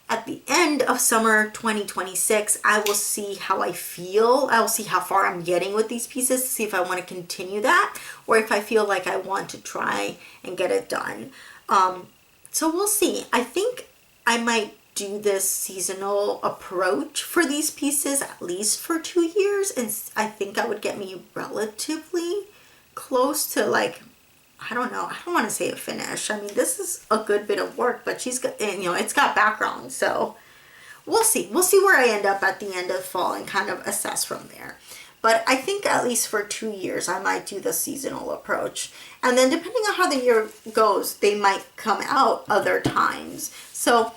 at the end of summer 2026, I will see how I feel. I will see how far I'm getting with these pieces to see if I want to continue that, or if I feel like I want to try and get it done. So we'll see. I think I might do this seasonal approach for these pieces at least for 2 years, and I think that would get me relatively close to, like, I don't know, I don't want to say a finish. I mean, this is a good bit of work, but she's got, you know, it's got background, so we'll see where I end up at the end of fall and kind of assess from there. But I think at least for 2 years I might do the seasonal approach, and then depending on how the year goes, they might come out other times. So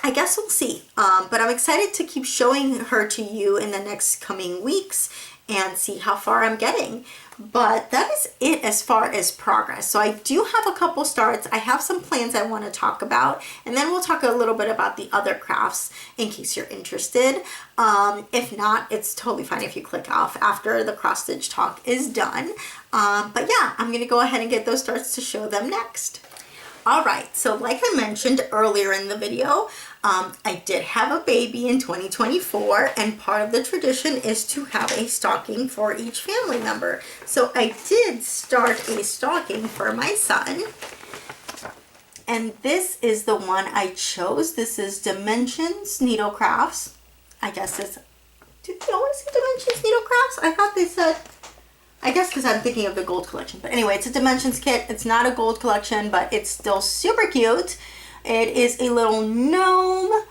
I guess we'll see. But I'm excited to keep showing her to you in the next coming weeks and see how far I'm getting. But that is it as far as progress. So I do have a couple starts. I have some plans I want to talk about, and then we'll talk a little bit about the other crafts in case you're interested. If not, it's totally fine if you click off after the cross stitch talk is done. But yeah, I'm going to go ahead and get those starts to show them next. All right, so like I mentioned earlier in the video, I did have a baby in 2024, and part of the tradition is to have a stocking for each family member. So I did start a stocking for my son, and this is the one I chose. This is Dimensions Needle Crafts. I guess it's, do you want to say Dimensions Needle Crafts? I thought they said, I guess because I'm thinking of the gold collection. But anyway, it's a Dimensions kit. It's not a gold collection, but it's still super cute. It is a little gnome.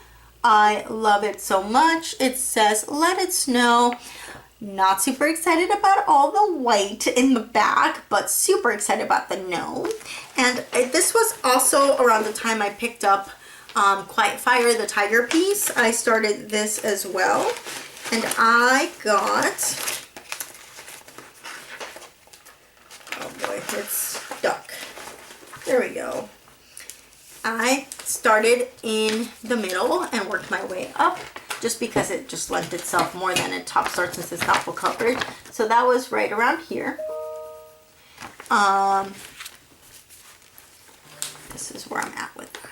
I love it so much. It says, "Let it snow." Not super excited about all the white in the back, but super excited about the gnome. And this was also around the time I picked up Quiet Fire, the tiger piece. I started this as well. And I got... oh boy, it's stuck. There we go. I started in the middle and worked my way up just because it just lent itself more than a top start since it's not full coverage. So that was right around here. This is where I'm at with that.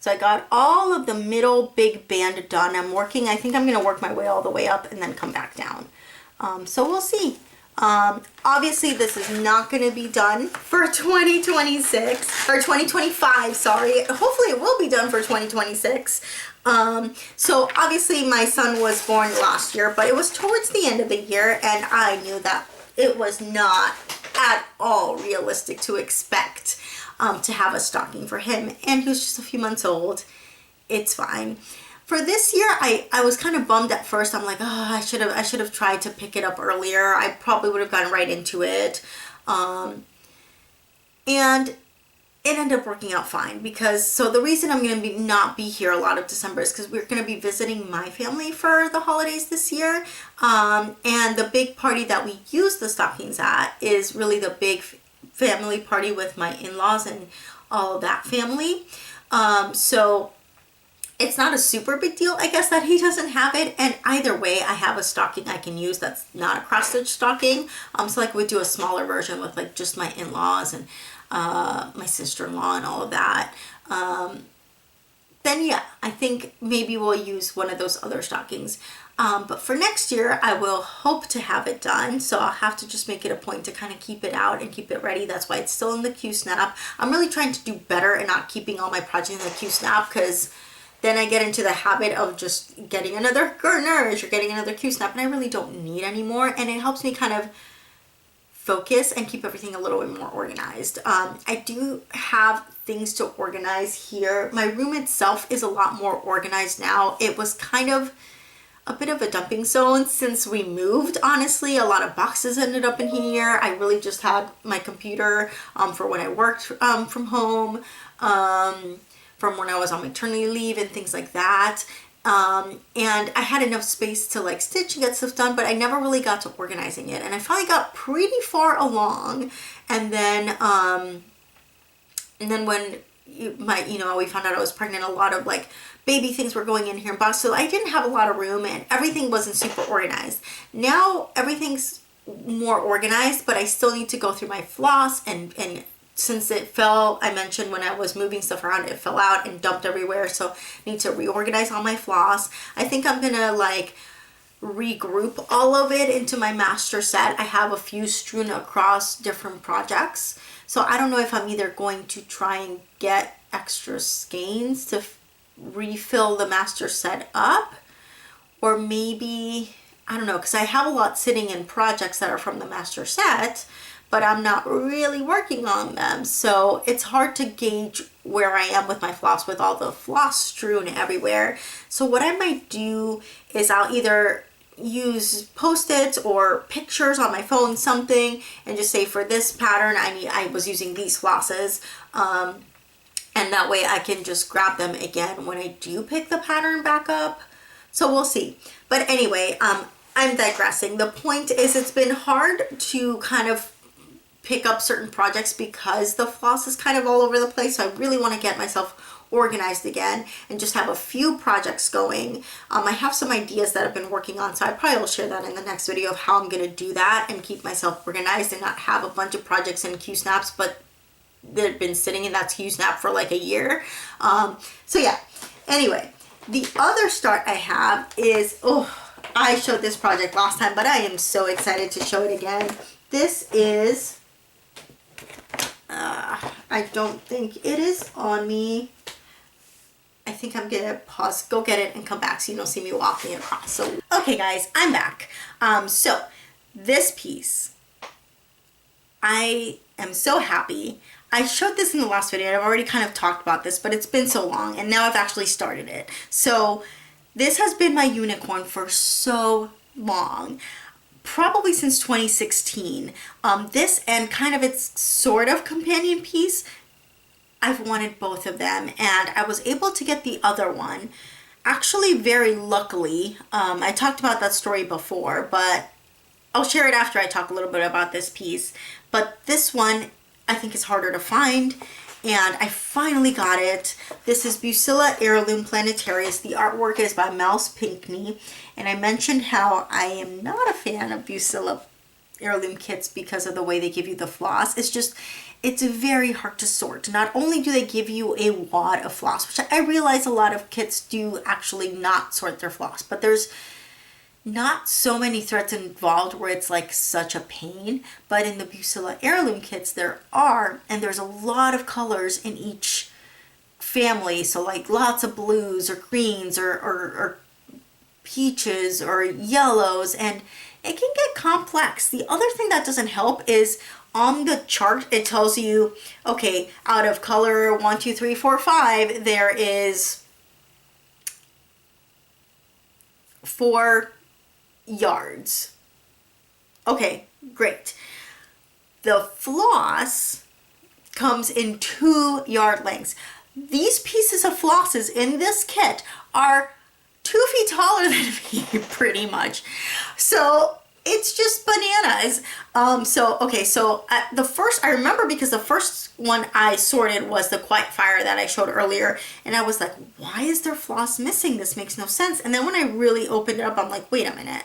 So I got all of the middle big band done. I'm working, I think I'm going to work my way all the way up and then come back down. So we'll see. Obviously this is not going to be done for 2026 or 2025, sorry. Hopefully it will be done for 2026. So obviously my son was born last year, but it was towards the end of the year, and I knew that it was not at all realistic to expect to have a stocking for him, and he was just a few months old. It's fine. For this year, I was kind of bummed at first. I'm like, oh, I should have tried to pick it up earlier. I probably would have gotten right into it. And it ended up working out fine because, so the reason I'm going to not be here a lot of December is because we're going to be visiting my family for the holidays this year. And the big party that we use the stockings at is really the big family party with my in-laws and all of that family. So it's not a super big deal, I guess, that he doesn't have it. And either way, I have a stocking I can use that's not a cross-stitch stocking. So like we do a smaller version with like just my in-laws and my sister-in-law and all of that. Then yeah, I think maybe we'll use one of those other stockings. But for next year, I will hope to have it done. So I'll have to just make it a point to kind of keep it out and keep it ready. That's why it's still in the Q-snap. I'm really trying to do better and not keeping all my projects in the Q-snap, because then I get into the habit of just getting another garnish or getting another Q-snap, and I really don't need any more. And it helps me kind of focus and keep everything a little bit more organized. I do have things to organize here. My room itself is a lot more organized now. It was kind of a bit of a dumping zone since we moved, honestly. A lot of boxes ended up in here. I really just had my computer for when I worked from home, from when I was on maternity leave and things like that. And I had enough space to like stitch and get stuff done, but I never really got to organizing it. And I finally got pretty far along. And then when we found out I was pregnant, a lot of like baby things were going in here in boxes. So I didn't have a lot of room and everything wasn't super organized. Now everything's more organized, but I still need to go through my floss and since it fell, I mentioned when I was moving stuff around, it fell out and dumped everywhere. So I need to reorganize all my floss. I think I'm gonna like regroup all of it into my master set. I have a few strewn across different projects. So I don't know if I'm either going to try and get extra skeins to refill the master set up, or maybe, I don't know, because I have a lot sitting in projects that are from the master set, but I'm not really working on them. So it's hard to gauge where I am with my floss with all the floss strewn everywhere. So what I might do is I'll either use post-its or pictures on my phone, something, and just say for this pattern I was using these flosses, and that way I can just grab them again when I do pick the pattern back up. So we'll see. But anyway, I'm digressing. The point is, it's been hard to kind of pick up certain projects because the floss is kind of all over the place. So I really want to get myself organized again and just have a few projects going. I have some ideas that I've been working on, so I probably will share that in the next video of how I'm going to do that and keep myself organized and not have a bunch of projects in Q-snaps, but that had been sitting in that SKU snap for like a year. So yeah, anyway, the other start I have is, I showed this project last time, but I am so excited to show it again. This is, I don't think it is on me. I think I'm gonna pause, go get it, and come back so you don't see me walking across. So, okay guys, I'm back. So this piece, I am so happy. I showed this in the last video, and I've already kind of talked about this, but it's been so long, and now I've actually started it. So this has been my unicorn for so long, probably since 2016. This and kind of its sort of companion piece, I've wanted both of them, and I was able to get the other one actually very luckily. I talked about that story before, but I'll share it after I talk a little bit about this piece. But this one I think is harder to find, and I finally got it. This is Bucilla Heirloom Planetarius. The artwork is by Mouse Pinkney, and I mentioned how I am not a fan of Bucilla heirloom kits because of the way they give you the floss. It's very hard to sort. Not only do they give you a wad of floss, which I realize a lot of kits do actually not sort their floss, but there's not so many threads involved where it's like such a pain. But in the Bucilla heirloom kits there are, and there's a lot of colors in each family. So like lots of blues or greens or peaches or yellows, and it can get complex. The other thing that doesn't help is on the chart, it tells you, okay, out of color 1, 2, 3, 4, 5, there is 4 yards. Okay, great. The floss comes in 2 yard lengths. These pieces of flosses in this kit are 2 feet taller than me, pretty much. So it's just bananas. I remember because the first one I sorted was the Quiet Fire that I showed earlier, and I was like, why is there floss missing? This makes no sense. And then when I really opened it up, I'm like, wait a minute.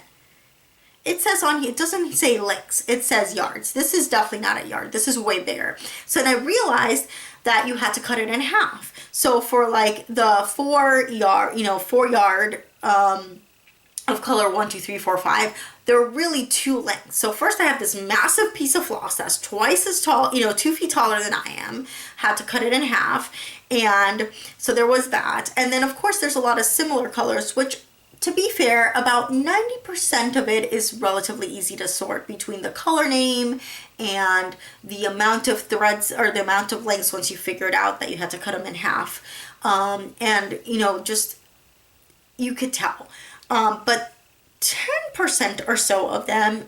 It says on here, it doesn't say lengths, it says yards. This is definitely not a yard. This is way bigger. So then I realized that you had to cut it in half. So for like the 4 yard of color 1, 2, 3, 4, 5, there are really 2 lengths. So first I have this massive piece of floss that's twice as tall, 2 feet taller than I am. Had to cut it in half. And so there was that. And then of course there's a lot of similar colors, which, to be fair, about 90% of it is relatively easy to sort between the color name and the amount of threads or the amount of lengths once you figured out that you had to cut them in half. Just you could tell. But 10% or so of them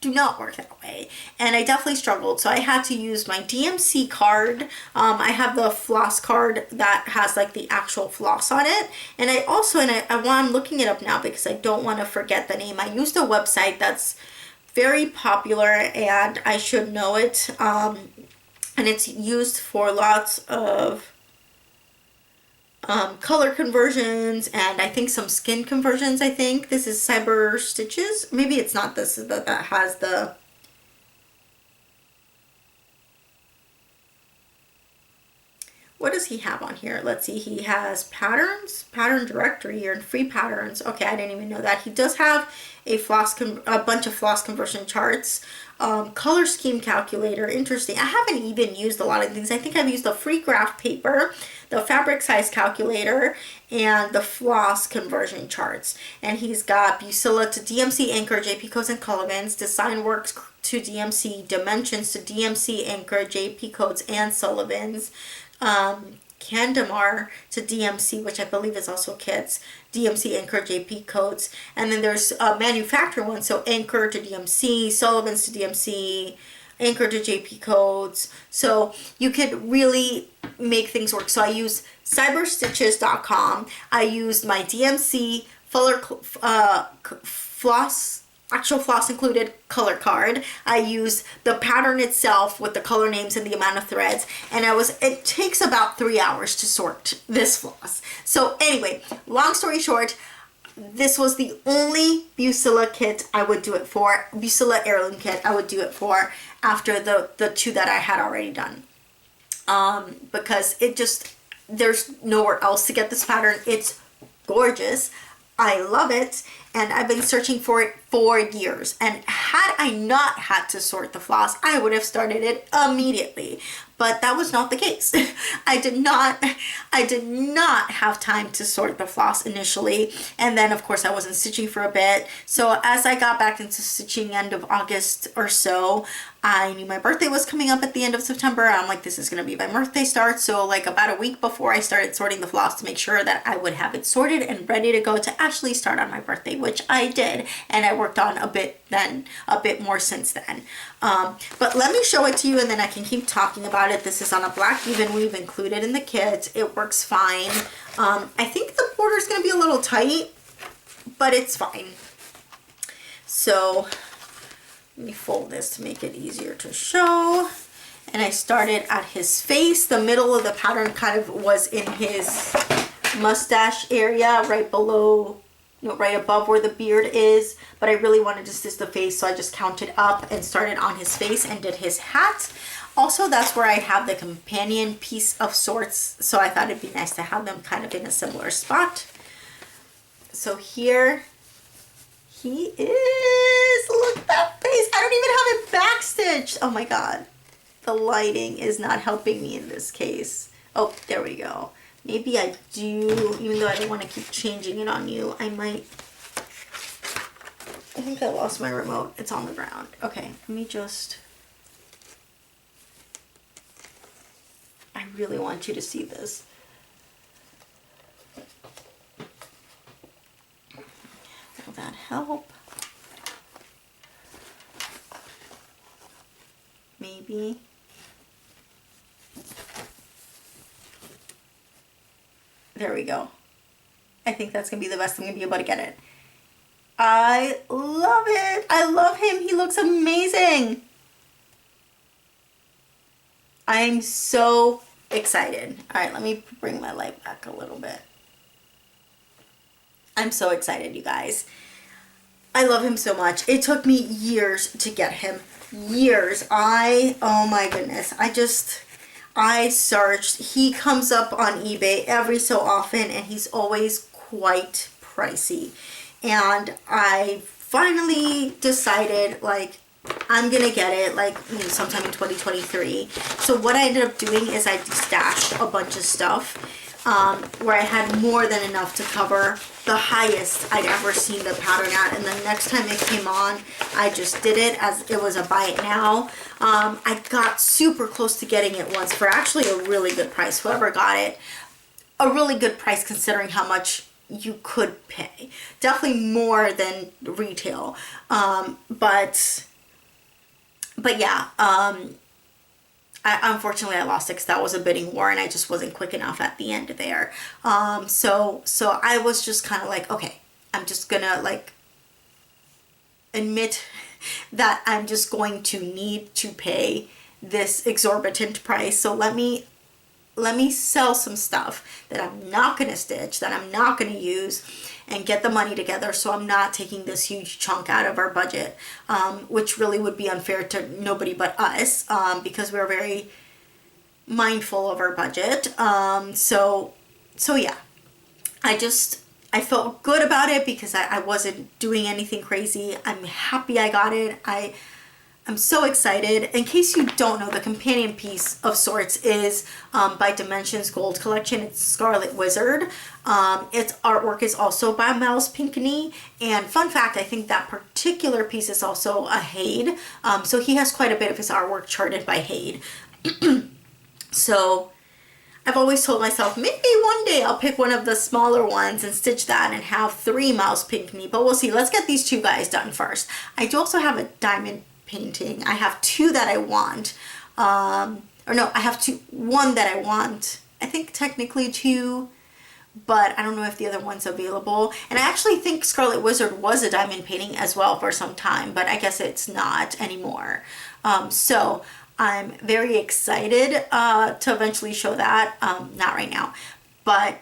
do not work that way, and I definitely struggled. So I had to use my DMC card. I have the floss card that has like the actual floss on it, and I'm looking it up now because I don't want to forget the name. I used a website that's very popular and I should know it, and it's used for lots of color conversions and I think some skin conversions. I think this is Cyber Stitches. Maybe it's not this, that has the, what does he have on here? Let's see, he has patterns, pattern directory, and free patterns. Okay, I didn't even know that. He does have a bunch of floss conversion charts, color scheme calculator. Interesting. I haven't even used a lot of things. I think I've used the free graph paper, the fabric size calculator, and the floss conversion charts. And he's got Bucilla to DMC, Anchor, JP codes, and Cullivans, Design Works to DMC, Dimensions to DMC, Anchor, JP codes, and Sullivans, Candamar to DMC, which I believe is also kits, DMC, Anchor, JP codes, and then there's a manufacturer one, so Anchor to DMC, Sullivan's to DMC, Anchor to JP codes. So you could really make things work. So I use cyberstitches.com. I used my DMC actual floss included color card. I use the pattern itself with the color names and the amount of threads, and it takes about 3 hours to sort this floss. So anyway, long story short, this was the only Bucilla kit I would do it for, Bucilla heirloom kit I would do it for after the 2 that I had already done. because it just, there's nowhere else to get this pattern. It's gorgeous. I love it, and I've been searching for it for years. And had I not had to sort the floss, I would have started it immediately. But that was not the case. I did not have time to sort the floss initially. And then of course I wasn't stitching for a bit. So as I got back into stitching end of August or so, I knew my birthday was coming up at the end of September. I'm like, this is gonna be my birthday start. So like about a week before I started sorting the floss to make sure that I would have it sorted and ready to go to actually start on my birthday, which I did. And I worked on a bit more since then. But let me show it to you and then I can keep talking about it. This is on a black even weave included in the kit. It works fine. I think the border is going to be a little tight, but it's fine. So let me fold this to make it easier to show. And I started at his face. The middle of the pattern kind of was in his mustache area, right below, right above where the beard is, but I really wanted to stitch the face, so I just counted up and started on his face and did his hat. Also, that's where I have the companion piece of sorts, so I thought it'd be nice to have them kind of in a similar spot. So here he is. Look at that face. I don't even have it backstitched. Oh my god. The lighting is not helping me in this case. Oh, there we go. Maybe I do, even though I don't want to keep changing it on you, I might. I think I lost my remote. It's on the ground. Okay, let me just. I really want you to see this. Will that help? Maybe. There we go. I think that's gonna be the best I'm gonna be able to get it. I love it. I love him. He looks amazing. I'm so excited. All right, let me bring my light back a little bit. I'm so excited, you guys. I love him so much. It took me years to get him. Years. Oh my goodness. I searched. He comes up on eBay every so often and he's always quite pricey. And I finally decided, like, I'm gonna get it like sometime in 2023. So what I ended up doing is I stashed a bunch of stuff where I had more than enough to cover the highest I'd ever seen the pattern at. And the next time it came on, I just did it as it was a buy it now. I got super close to getting it once for actually a really good price. Whoever got it, a really good price considering how much you could pay. Definitely more than retail. But yeah, unfortunately I lost it because that was a bidding war and I just wasn't quick enough at the end there. So I was just kind of like, okay, I'm just gonna like admit that I'm just going to need to pay this exorbitant price. So let me sell some stuff that I'm not gonna stitch, that I'm not gonna use, and get the money together so I'm not taking this huge chunk out of our budget, which really would be unfair to nobody but us, because we're very mindful of our budget. So yeah, I felt good about it because I wasn't doing anything crazy. I'm happy I got it. I'm so excited. In case you don't know, the companion piece of sorts is by Dimensions Gold Collection. It's Scarlet Wizard. Its artwork is also by Miles Pinckney. And fun fact, I think that particular piece is also a Haid. So he has quite a bit of his artwork charted by Haid. So I've always told myself, maybe one day I'll pick one of the smaller ones and stitch that and have 3 Miles Pinckney. But we'll see. Let's get these 2 guys done first. I do also have a diamond painting. I have 2 that I want, or no, I have 1 that I want. I think technically 2, but I don't know if the other one's available. And I actually think Scarlet Wizard was a diamond painting as well for some time, but I guess it's not anymore. So I'm very excited to eventually show that. Not right now, but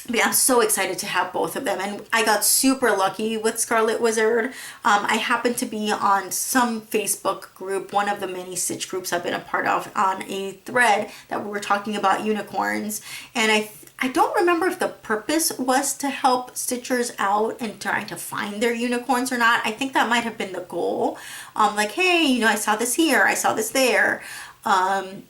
But yeah, I'm so excited to have both of them, and I got super lucky with Scarlet Wizard. I happened to be on some Facebook group, one of the many stitch groups I've been a part of, on a thread that we were talking about unicorns, and I don't remember if the purpose was to help stitchers out and trying to find their unicorns or not. I think that might have been the goal. Like, hey, you know, I saw this here, I saw this there. And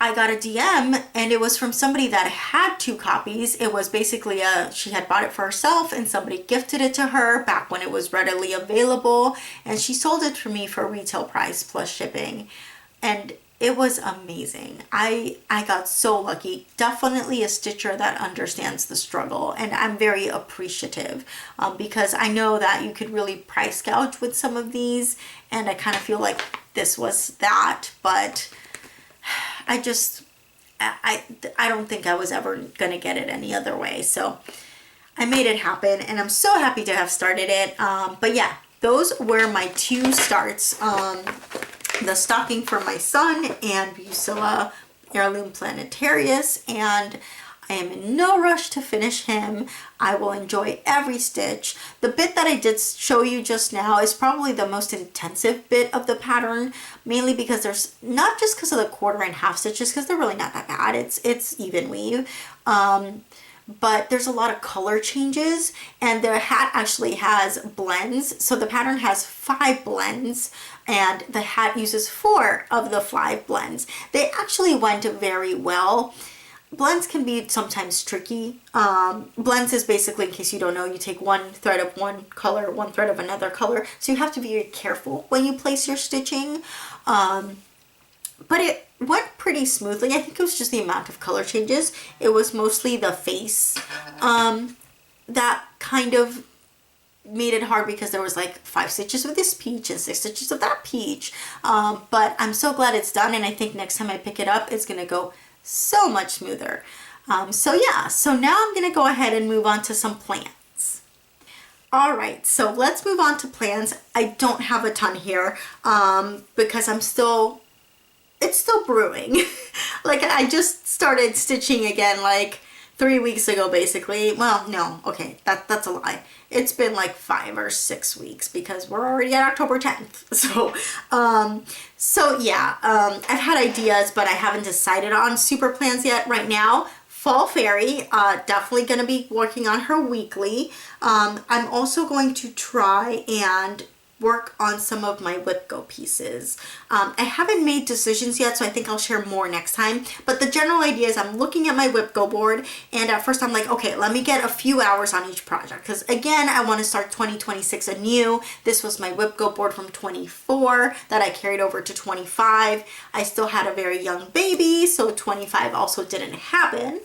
I got a DM, and it was from somebody that had 2 copies. It was basically she had bought it for herself and somebody gifted it to her back when it was readily available, and she sold it for me for retail price plus shipping. And it was amazing. I got so lucky. Definitely a stitcher that understands the struggle, and I'm very appreciative because I know that you could really price gouge with some of these, and I kind of feel like this was that, but I don't think I was ever gonna get it any other way. So I made it happen, and I'm so happy to have started it. But yeah, those were my 2 starts. The stocking for my son and Busilla Heirloom Planetarius, and I am in no rush to finish him. I will enjoy every stitch. The bit that I did show you just now is probably the most intensive bit of the pattern, mainly because there's not just because of the 1/4 and half stitches, because they're really not that bad. It's even weave. But there's a lot of color changes, and the hat actually has blends. So the pattern has 5 blends, and the hat uses 4 of the 5 blends. They actually went very well. Blends can be sometimes tricky. Blends is basically, in case you don't know, you take one thread of one color, one thread of another color. So you have to be very careful when you place your stitching. But it went pretty smoothly. I think it was just the amount of color changes. It was mostly the face that kind of made it hard, because there was like 5 stitches with this peach and 6 stitches of that peach. But I'm so glad it's done, and I think next time I pick it up, it's gonna go so much smoother. So yeah, so now I'm gonna go ahead and move on to some plans. All right, so let's move on to plans. I don't have a ton here because it's still brewing. Like, I just started stitching again like 3 weeks ago, basically. Well, no, okay, that's a lie. It's been like 5 or 6 weeks, because we're already at October 10th. So yeah, I've had ideas, but I haven't decided on super plans yet. Right now, Fall Fairy, definitely gonna be working on her weekly. I'm also going to try and work on some of my whip go pieces. I haven't made decisions yet, so I think I'll share more next time. But the general idea is I'm looking at my whip go board, and at first I'm like, okay, let me get a few hours on each project, because again, I want to start 2026 anew. This was my whip go board from 24 that I carried over to 25. I still had a very young baby, so 25 also didn't happen.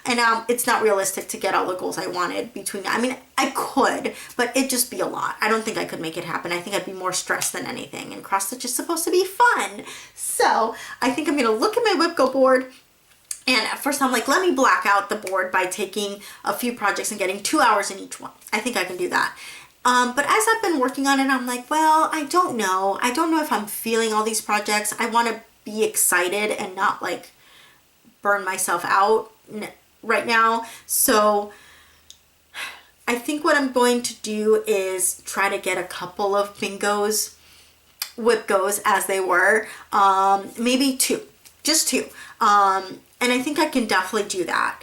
And it's not realistic to get all the goals I wanted between, I mean, I could, but it'd just be a lot. I don't think I could make it happen. I think I'd be more stressed than anything, and cross stitch is supposed to be fun. So I think I'm gonna look at my whip go board, and at first I'm like, let me black out the board by taking a few projects and getting 2 hours in each one. I think I can do that. But as I've been working on it, I'm like, well, I don't know. I don't know if I'm feeling all these projects. I want to be excited and not like burn myself out right now. So I think what I'm going to do is try to get a couple of bingos, whip goes as they were, maybe 2, just 2. And I think I can definitely do that.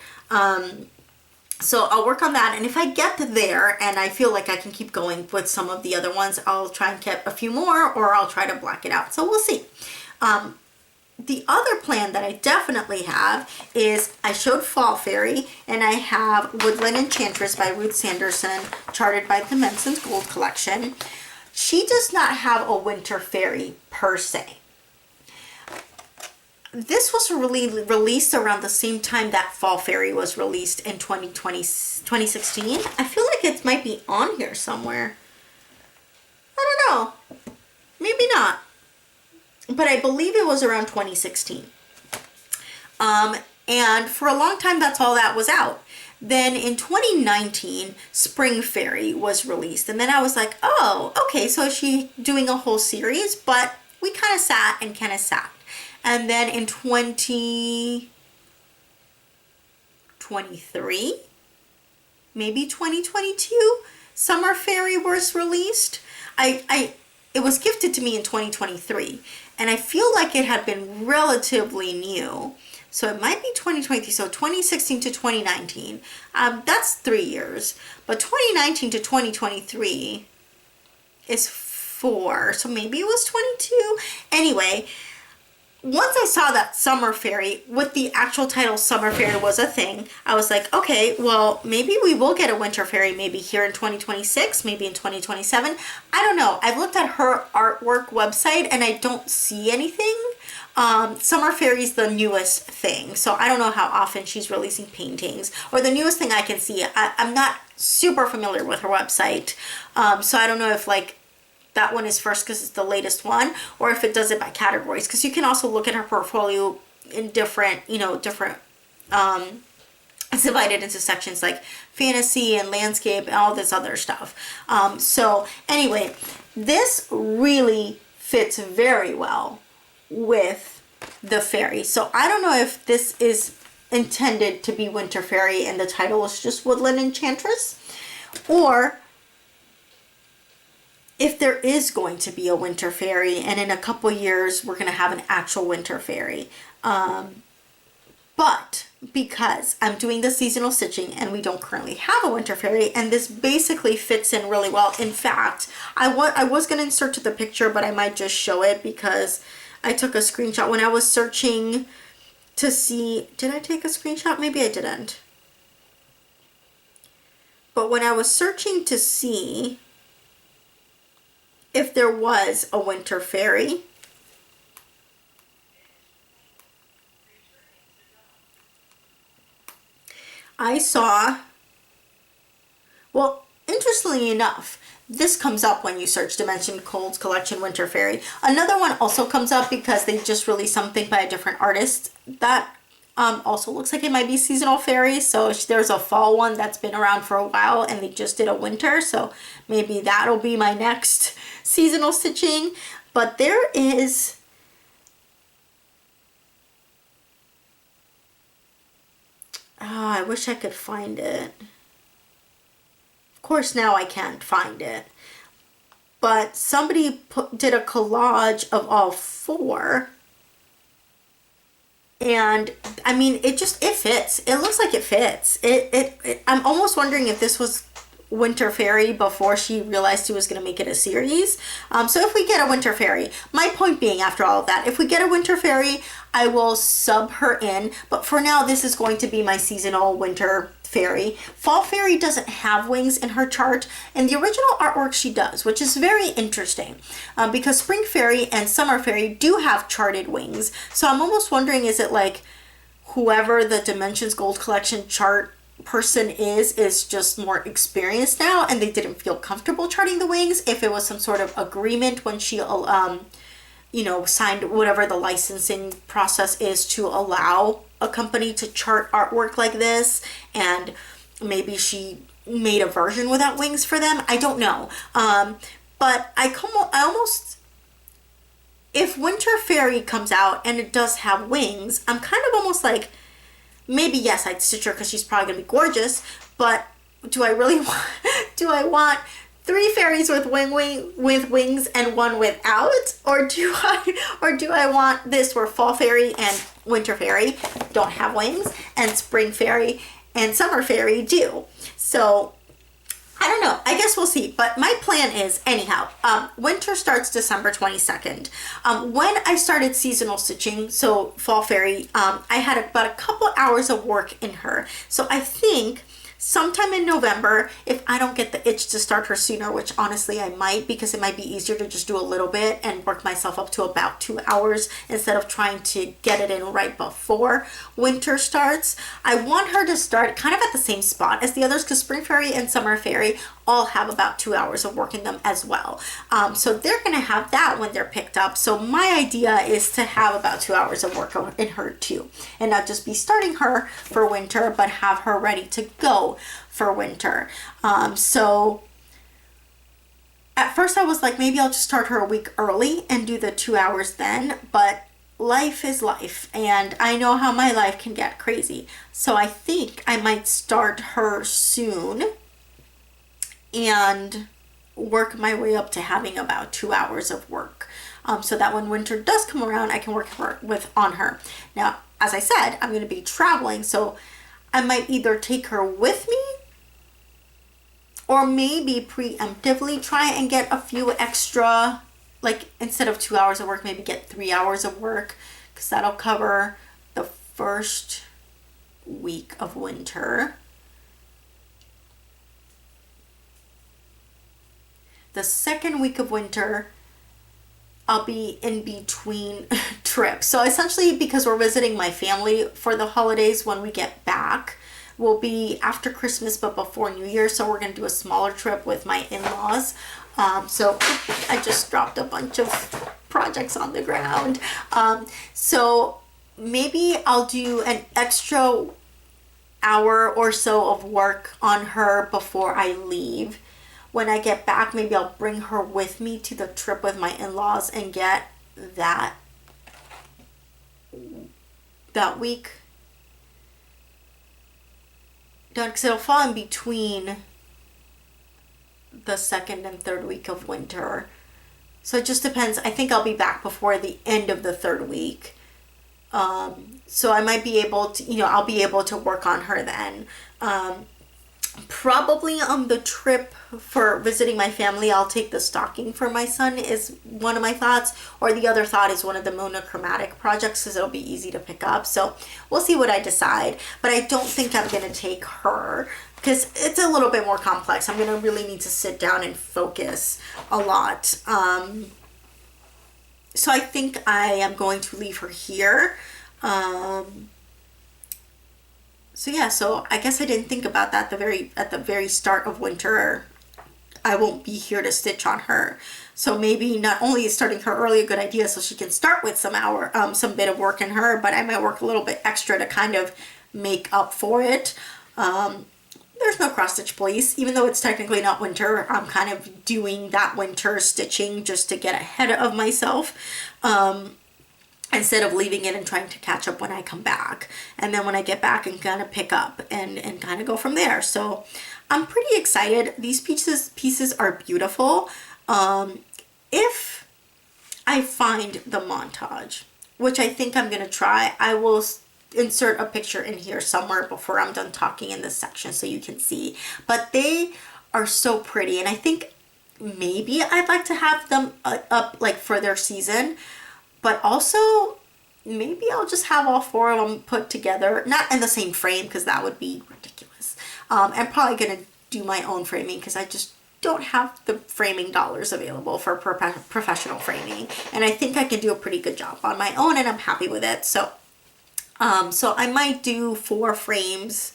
So I'll work on that, and if I get there and I feel like I can keep going with some of the other ones, I'll try and get a few more, or I'll try to black it out. So we'll see. The other plan that I definitely have is, I showed Fall Fairy, and I have Woodland Enchantress by Ruth Sanderson, charted by the Menson's Gold Collection. She does not have a winter fairy per se. This was really released around the same time that Fall Fairy was released in 2016. I feel like it might be on here somewhere. I don't know. Maybe not. But I believe it was around 2016. And for a long time, that's all that was out. Then in 2019, Spring Fairy was released. And then I was like, oh, okay, so is she doing a whole series? But we kind of sat and kind of sat. And then in 2023, maybe 2022, Summer Fairy was released. It was gifted to me in 2023, and I feel like it had been relatively new. So it might be 2023, so 2016 to 2019. That's 3 years. But 2019 to 2023 is 4, so maybe it was 22. Anyway, once I saw that Summer Fairy with the actual title Summer Fairy was a thing, I was like, okay, well, maybe we will get a Winter Fairy maybe here in 2026, maybe in 2027. I don't know. I've looked at her artwork website and I don't see anything. Summer Fairy's the newest thing, so I don't know how often she's releasing paintings, or the newest thing I can see. I'm not super familiar with her website, so I don't know if like that one is first because it's the latest one, or if it does it by categories, because you can also look at her portfolio in different, it's divided into sections like fantasy and landscape and all this other stuff. So anyway, this really fits very well with the fairy. So I don't know if this is intended to be Winter Fairy and the title is just Woodland Enchantress, or if there is going to be a Winter Fairy and in a couple years we're going to have an actual Winter Fairy. But because I'm doing the seasonal stitching and we don't currently have a Winter Fairy, and this basically fits in really well. In fact, I was going to insert to the picture, but I might just show it because I took a screenshot when I was searching to see, did I take a screenshot? Maybe I didn't. But when I was searching to see if there was a Winter Fairy, I saw, well, interestingly enough, this comes up when you search Dimension Cold's collection Winter Fairy. Another one also comes up because they just released something by a different artist that also looks like it might be seasonal fairy. So there's a fall one that's been around for a while and they just did a winter, so maybe that'll be my next seasonal stitching. But there is I wish I could find it. Of course now I can't find it, but somebody did a collage of all 4. And I mean, it fits. It looks like it fits. I'm almost wondering if this was Winter Fairy before she realized she was going to make it a series. So if we get a Winter Fairy, my point being after all of that, if we get a Winter Fairy, I will sub her in. But for now, this is going to be my seasonal Winter Fairy. Fall Fairy doesn't have wings in her chart. In the original artwork she does, which is very interesting because Spring Fairy and Summer Fairy do have charted wings. So I'm almost wondering, is it like whoever the Dimensions Gold Collection chart person is just more experienced now and they didn't feel comfortable charting the wings? If it was some sort of agreement when she signed whatever the licensing process is to allow a company to chart artwork like this, and maybe she made a version without wings for them. I don't know. But I almost, if Winter Fairy comes out and it does have wings, I'm kind of almost like, maybe yes, I'd stitch her because she's probably gonna be gorgeous, but do I really want, do I want 3 fairies with wings and 1 without, or do I want this where Fall Fairy and Winter Fairy don't have wings and Spring Fairy and Summer Fairy do? So I don't know. I guess we'll see. But my plan is, anyhow, winter starts December 22nd. When I started seasonal stitching, so Fall Fairy, I had about a couple hours of work in her. So I think sometime in November, if I don't get the itch to start her sooner, which honestly I might, because it might be easier to just do a little bit and work myself up to about 2 hours instead of trying to get it in right before winter starts. I want her to start kind of at the same spot as the others, because Spring Fairy and Summer Fairy all have about 2 hours of work in them as well. So they're going to have that when they're picked up. So my idea is to have about 2 hours of work in her too, and not just be starting her for winter, but have her ready to go for winter. So at first I was like, maybe I'll just start her a week early and do the 2 hours then, but life is life, and I know how my life can get crazy. So I think I might start her soon and work my way up to having about 2 hours of work, so that when winter does come around, I can work on her. Now, as I said, I'm going to be traveling, so I might either take her with me or maybe preemptively try and get a few extra, like instead of 2 hours of work, maybe get 3 hours of work, because that'll cover the first week of winter. The second week of winter, I'll be in between trips. So essentially, because we're visiting my family for the holidays, when we get back, will be after Christmas but before New Year. So we're going to do a smaller trip with my in-laws. So I just dropped a bunch of projects on the ground. So maybe I'll do an extra hour or so of work on her before I leave. When I get back, maybe I'll bring her with me to the trip with my in-laws and get that week done, because it'll fall in between the second and third week of winter. So it just depends. I think I'll be back before the end of the third week. So I might be able to, I'll be able to work on her then. Probably on the trip for visiting my family, I'll take the stocking for my son is one of my thoughts, or the other thought is one of the monochromatic projects, because it'll be easy to pick up. So we'll see what I decide, but I don't think I'm going to take her because it's a little bit more complex. I'm going to really need to sit down and focus a lot. So I think I am going to leave her here. So yeah, so I guess I didn't think about that at the very start of winter. I won't be here to stitch on her. So maybe not only is starting her early a good idea so she can start with some bit of work in her, but I might work a little bit extra to kind of make up for it. There's no cross stitch police, even though it's technically not winter. I'm kind of doing that winter stitching just to get ahead of myself. Instead of leaving it and trying to catch up when I come back. And then when I get back and kind of pick up and kind of go from there. So I'm pretty excited. These pieces are beautiful. If I find the montage, which I think I'm going to try, I will insert a picture in here somewhere before I'm done talking in this section so you can see. But they are so pretty. And I think maybe I'd like to have them up like for their season. But also, maybe I'll just have all 4 of them put together, not in the same frame, because that would be ridiculous. I'm probably going to do my own framing, because I just don't have the framing dollars available for professional framing. And I think I can do a pretty good job on my own, and I'm happy with it. So I might do 4 frames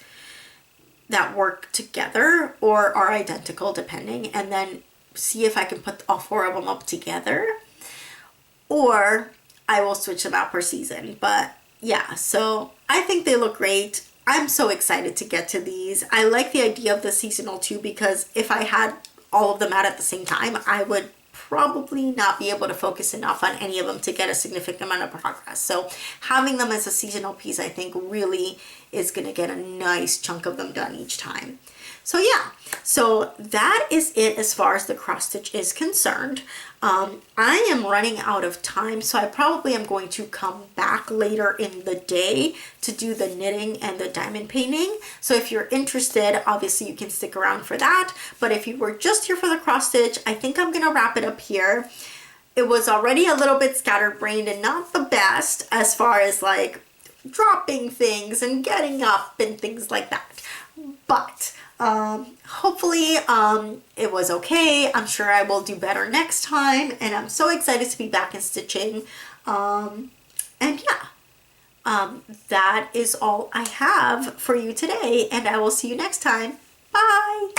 that work together or are identical, depending, and then see if I can put all 4 of them up together. Or I will switch them out per season. But yeah, so I think they look great. I'm so excited to get to these. I like the idea of the seasonal too, because if I had all of them out at the same time, I would probably not be able to focus enough on any of them to get a significant amount of progress. So having them as a seasonal piece, I think really is going to get a nice chunk of them done each time. So yeah, so that is it as far as the cross stitch is concerned. I am running out of time, so I probably am going to come back later in the day to do the knitting and the diamond painting. So if you're interested, obviously you can stick around for that. But if you were just here for the cross stitch, I think I'm gonna wrap it up here. It was already a little bit scatterbrained and not the best as far as like dropping things and getting up and things like that. But hopefully it was okay. I'm sure I will do better next time, and I'm so excited to be back in stitching. And yeah, that is all I have for you today, and I will see you next time. Bye!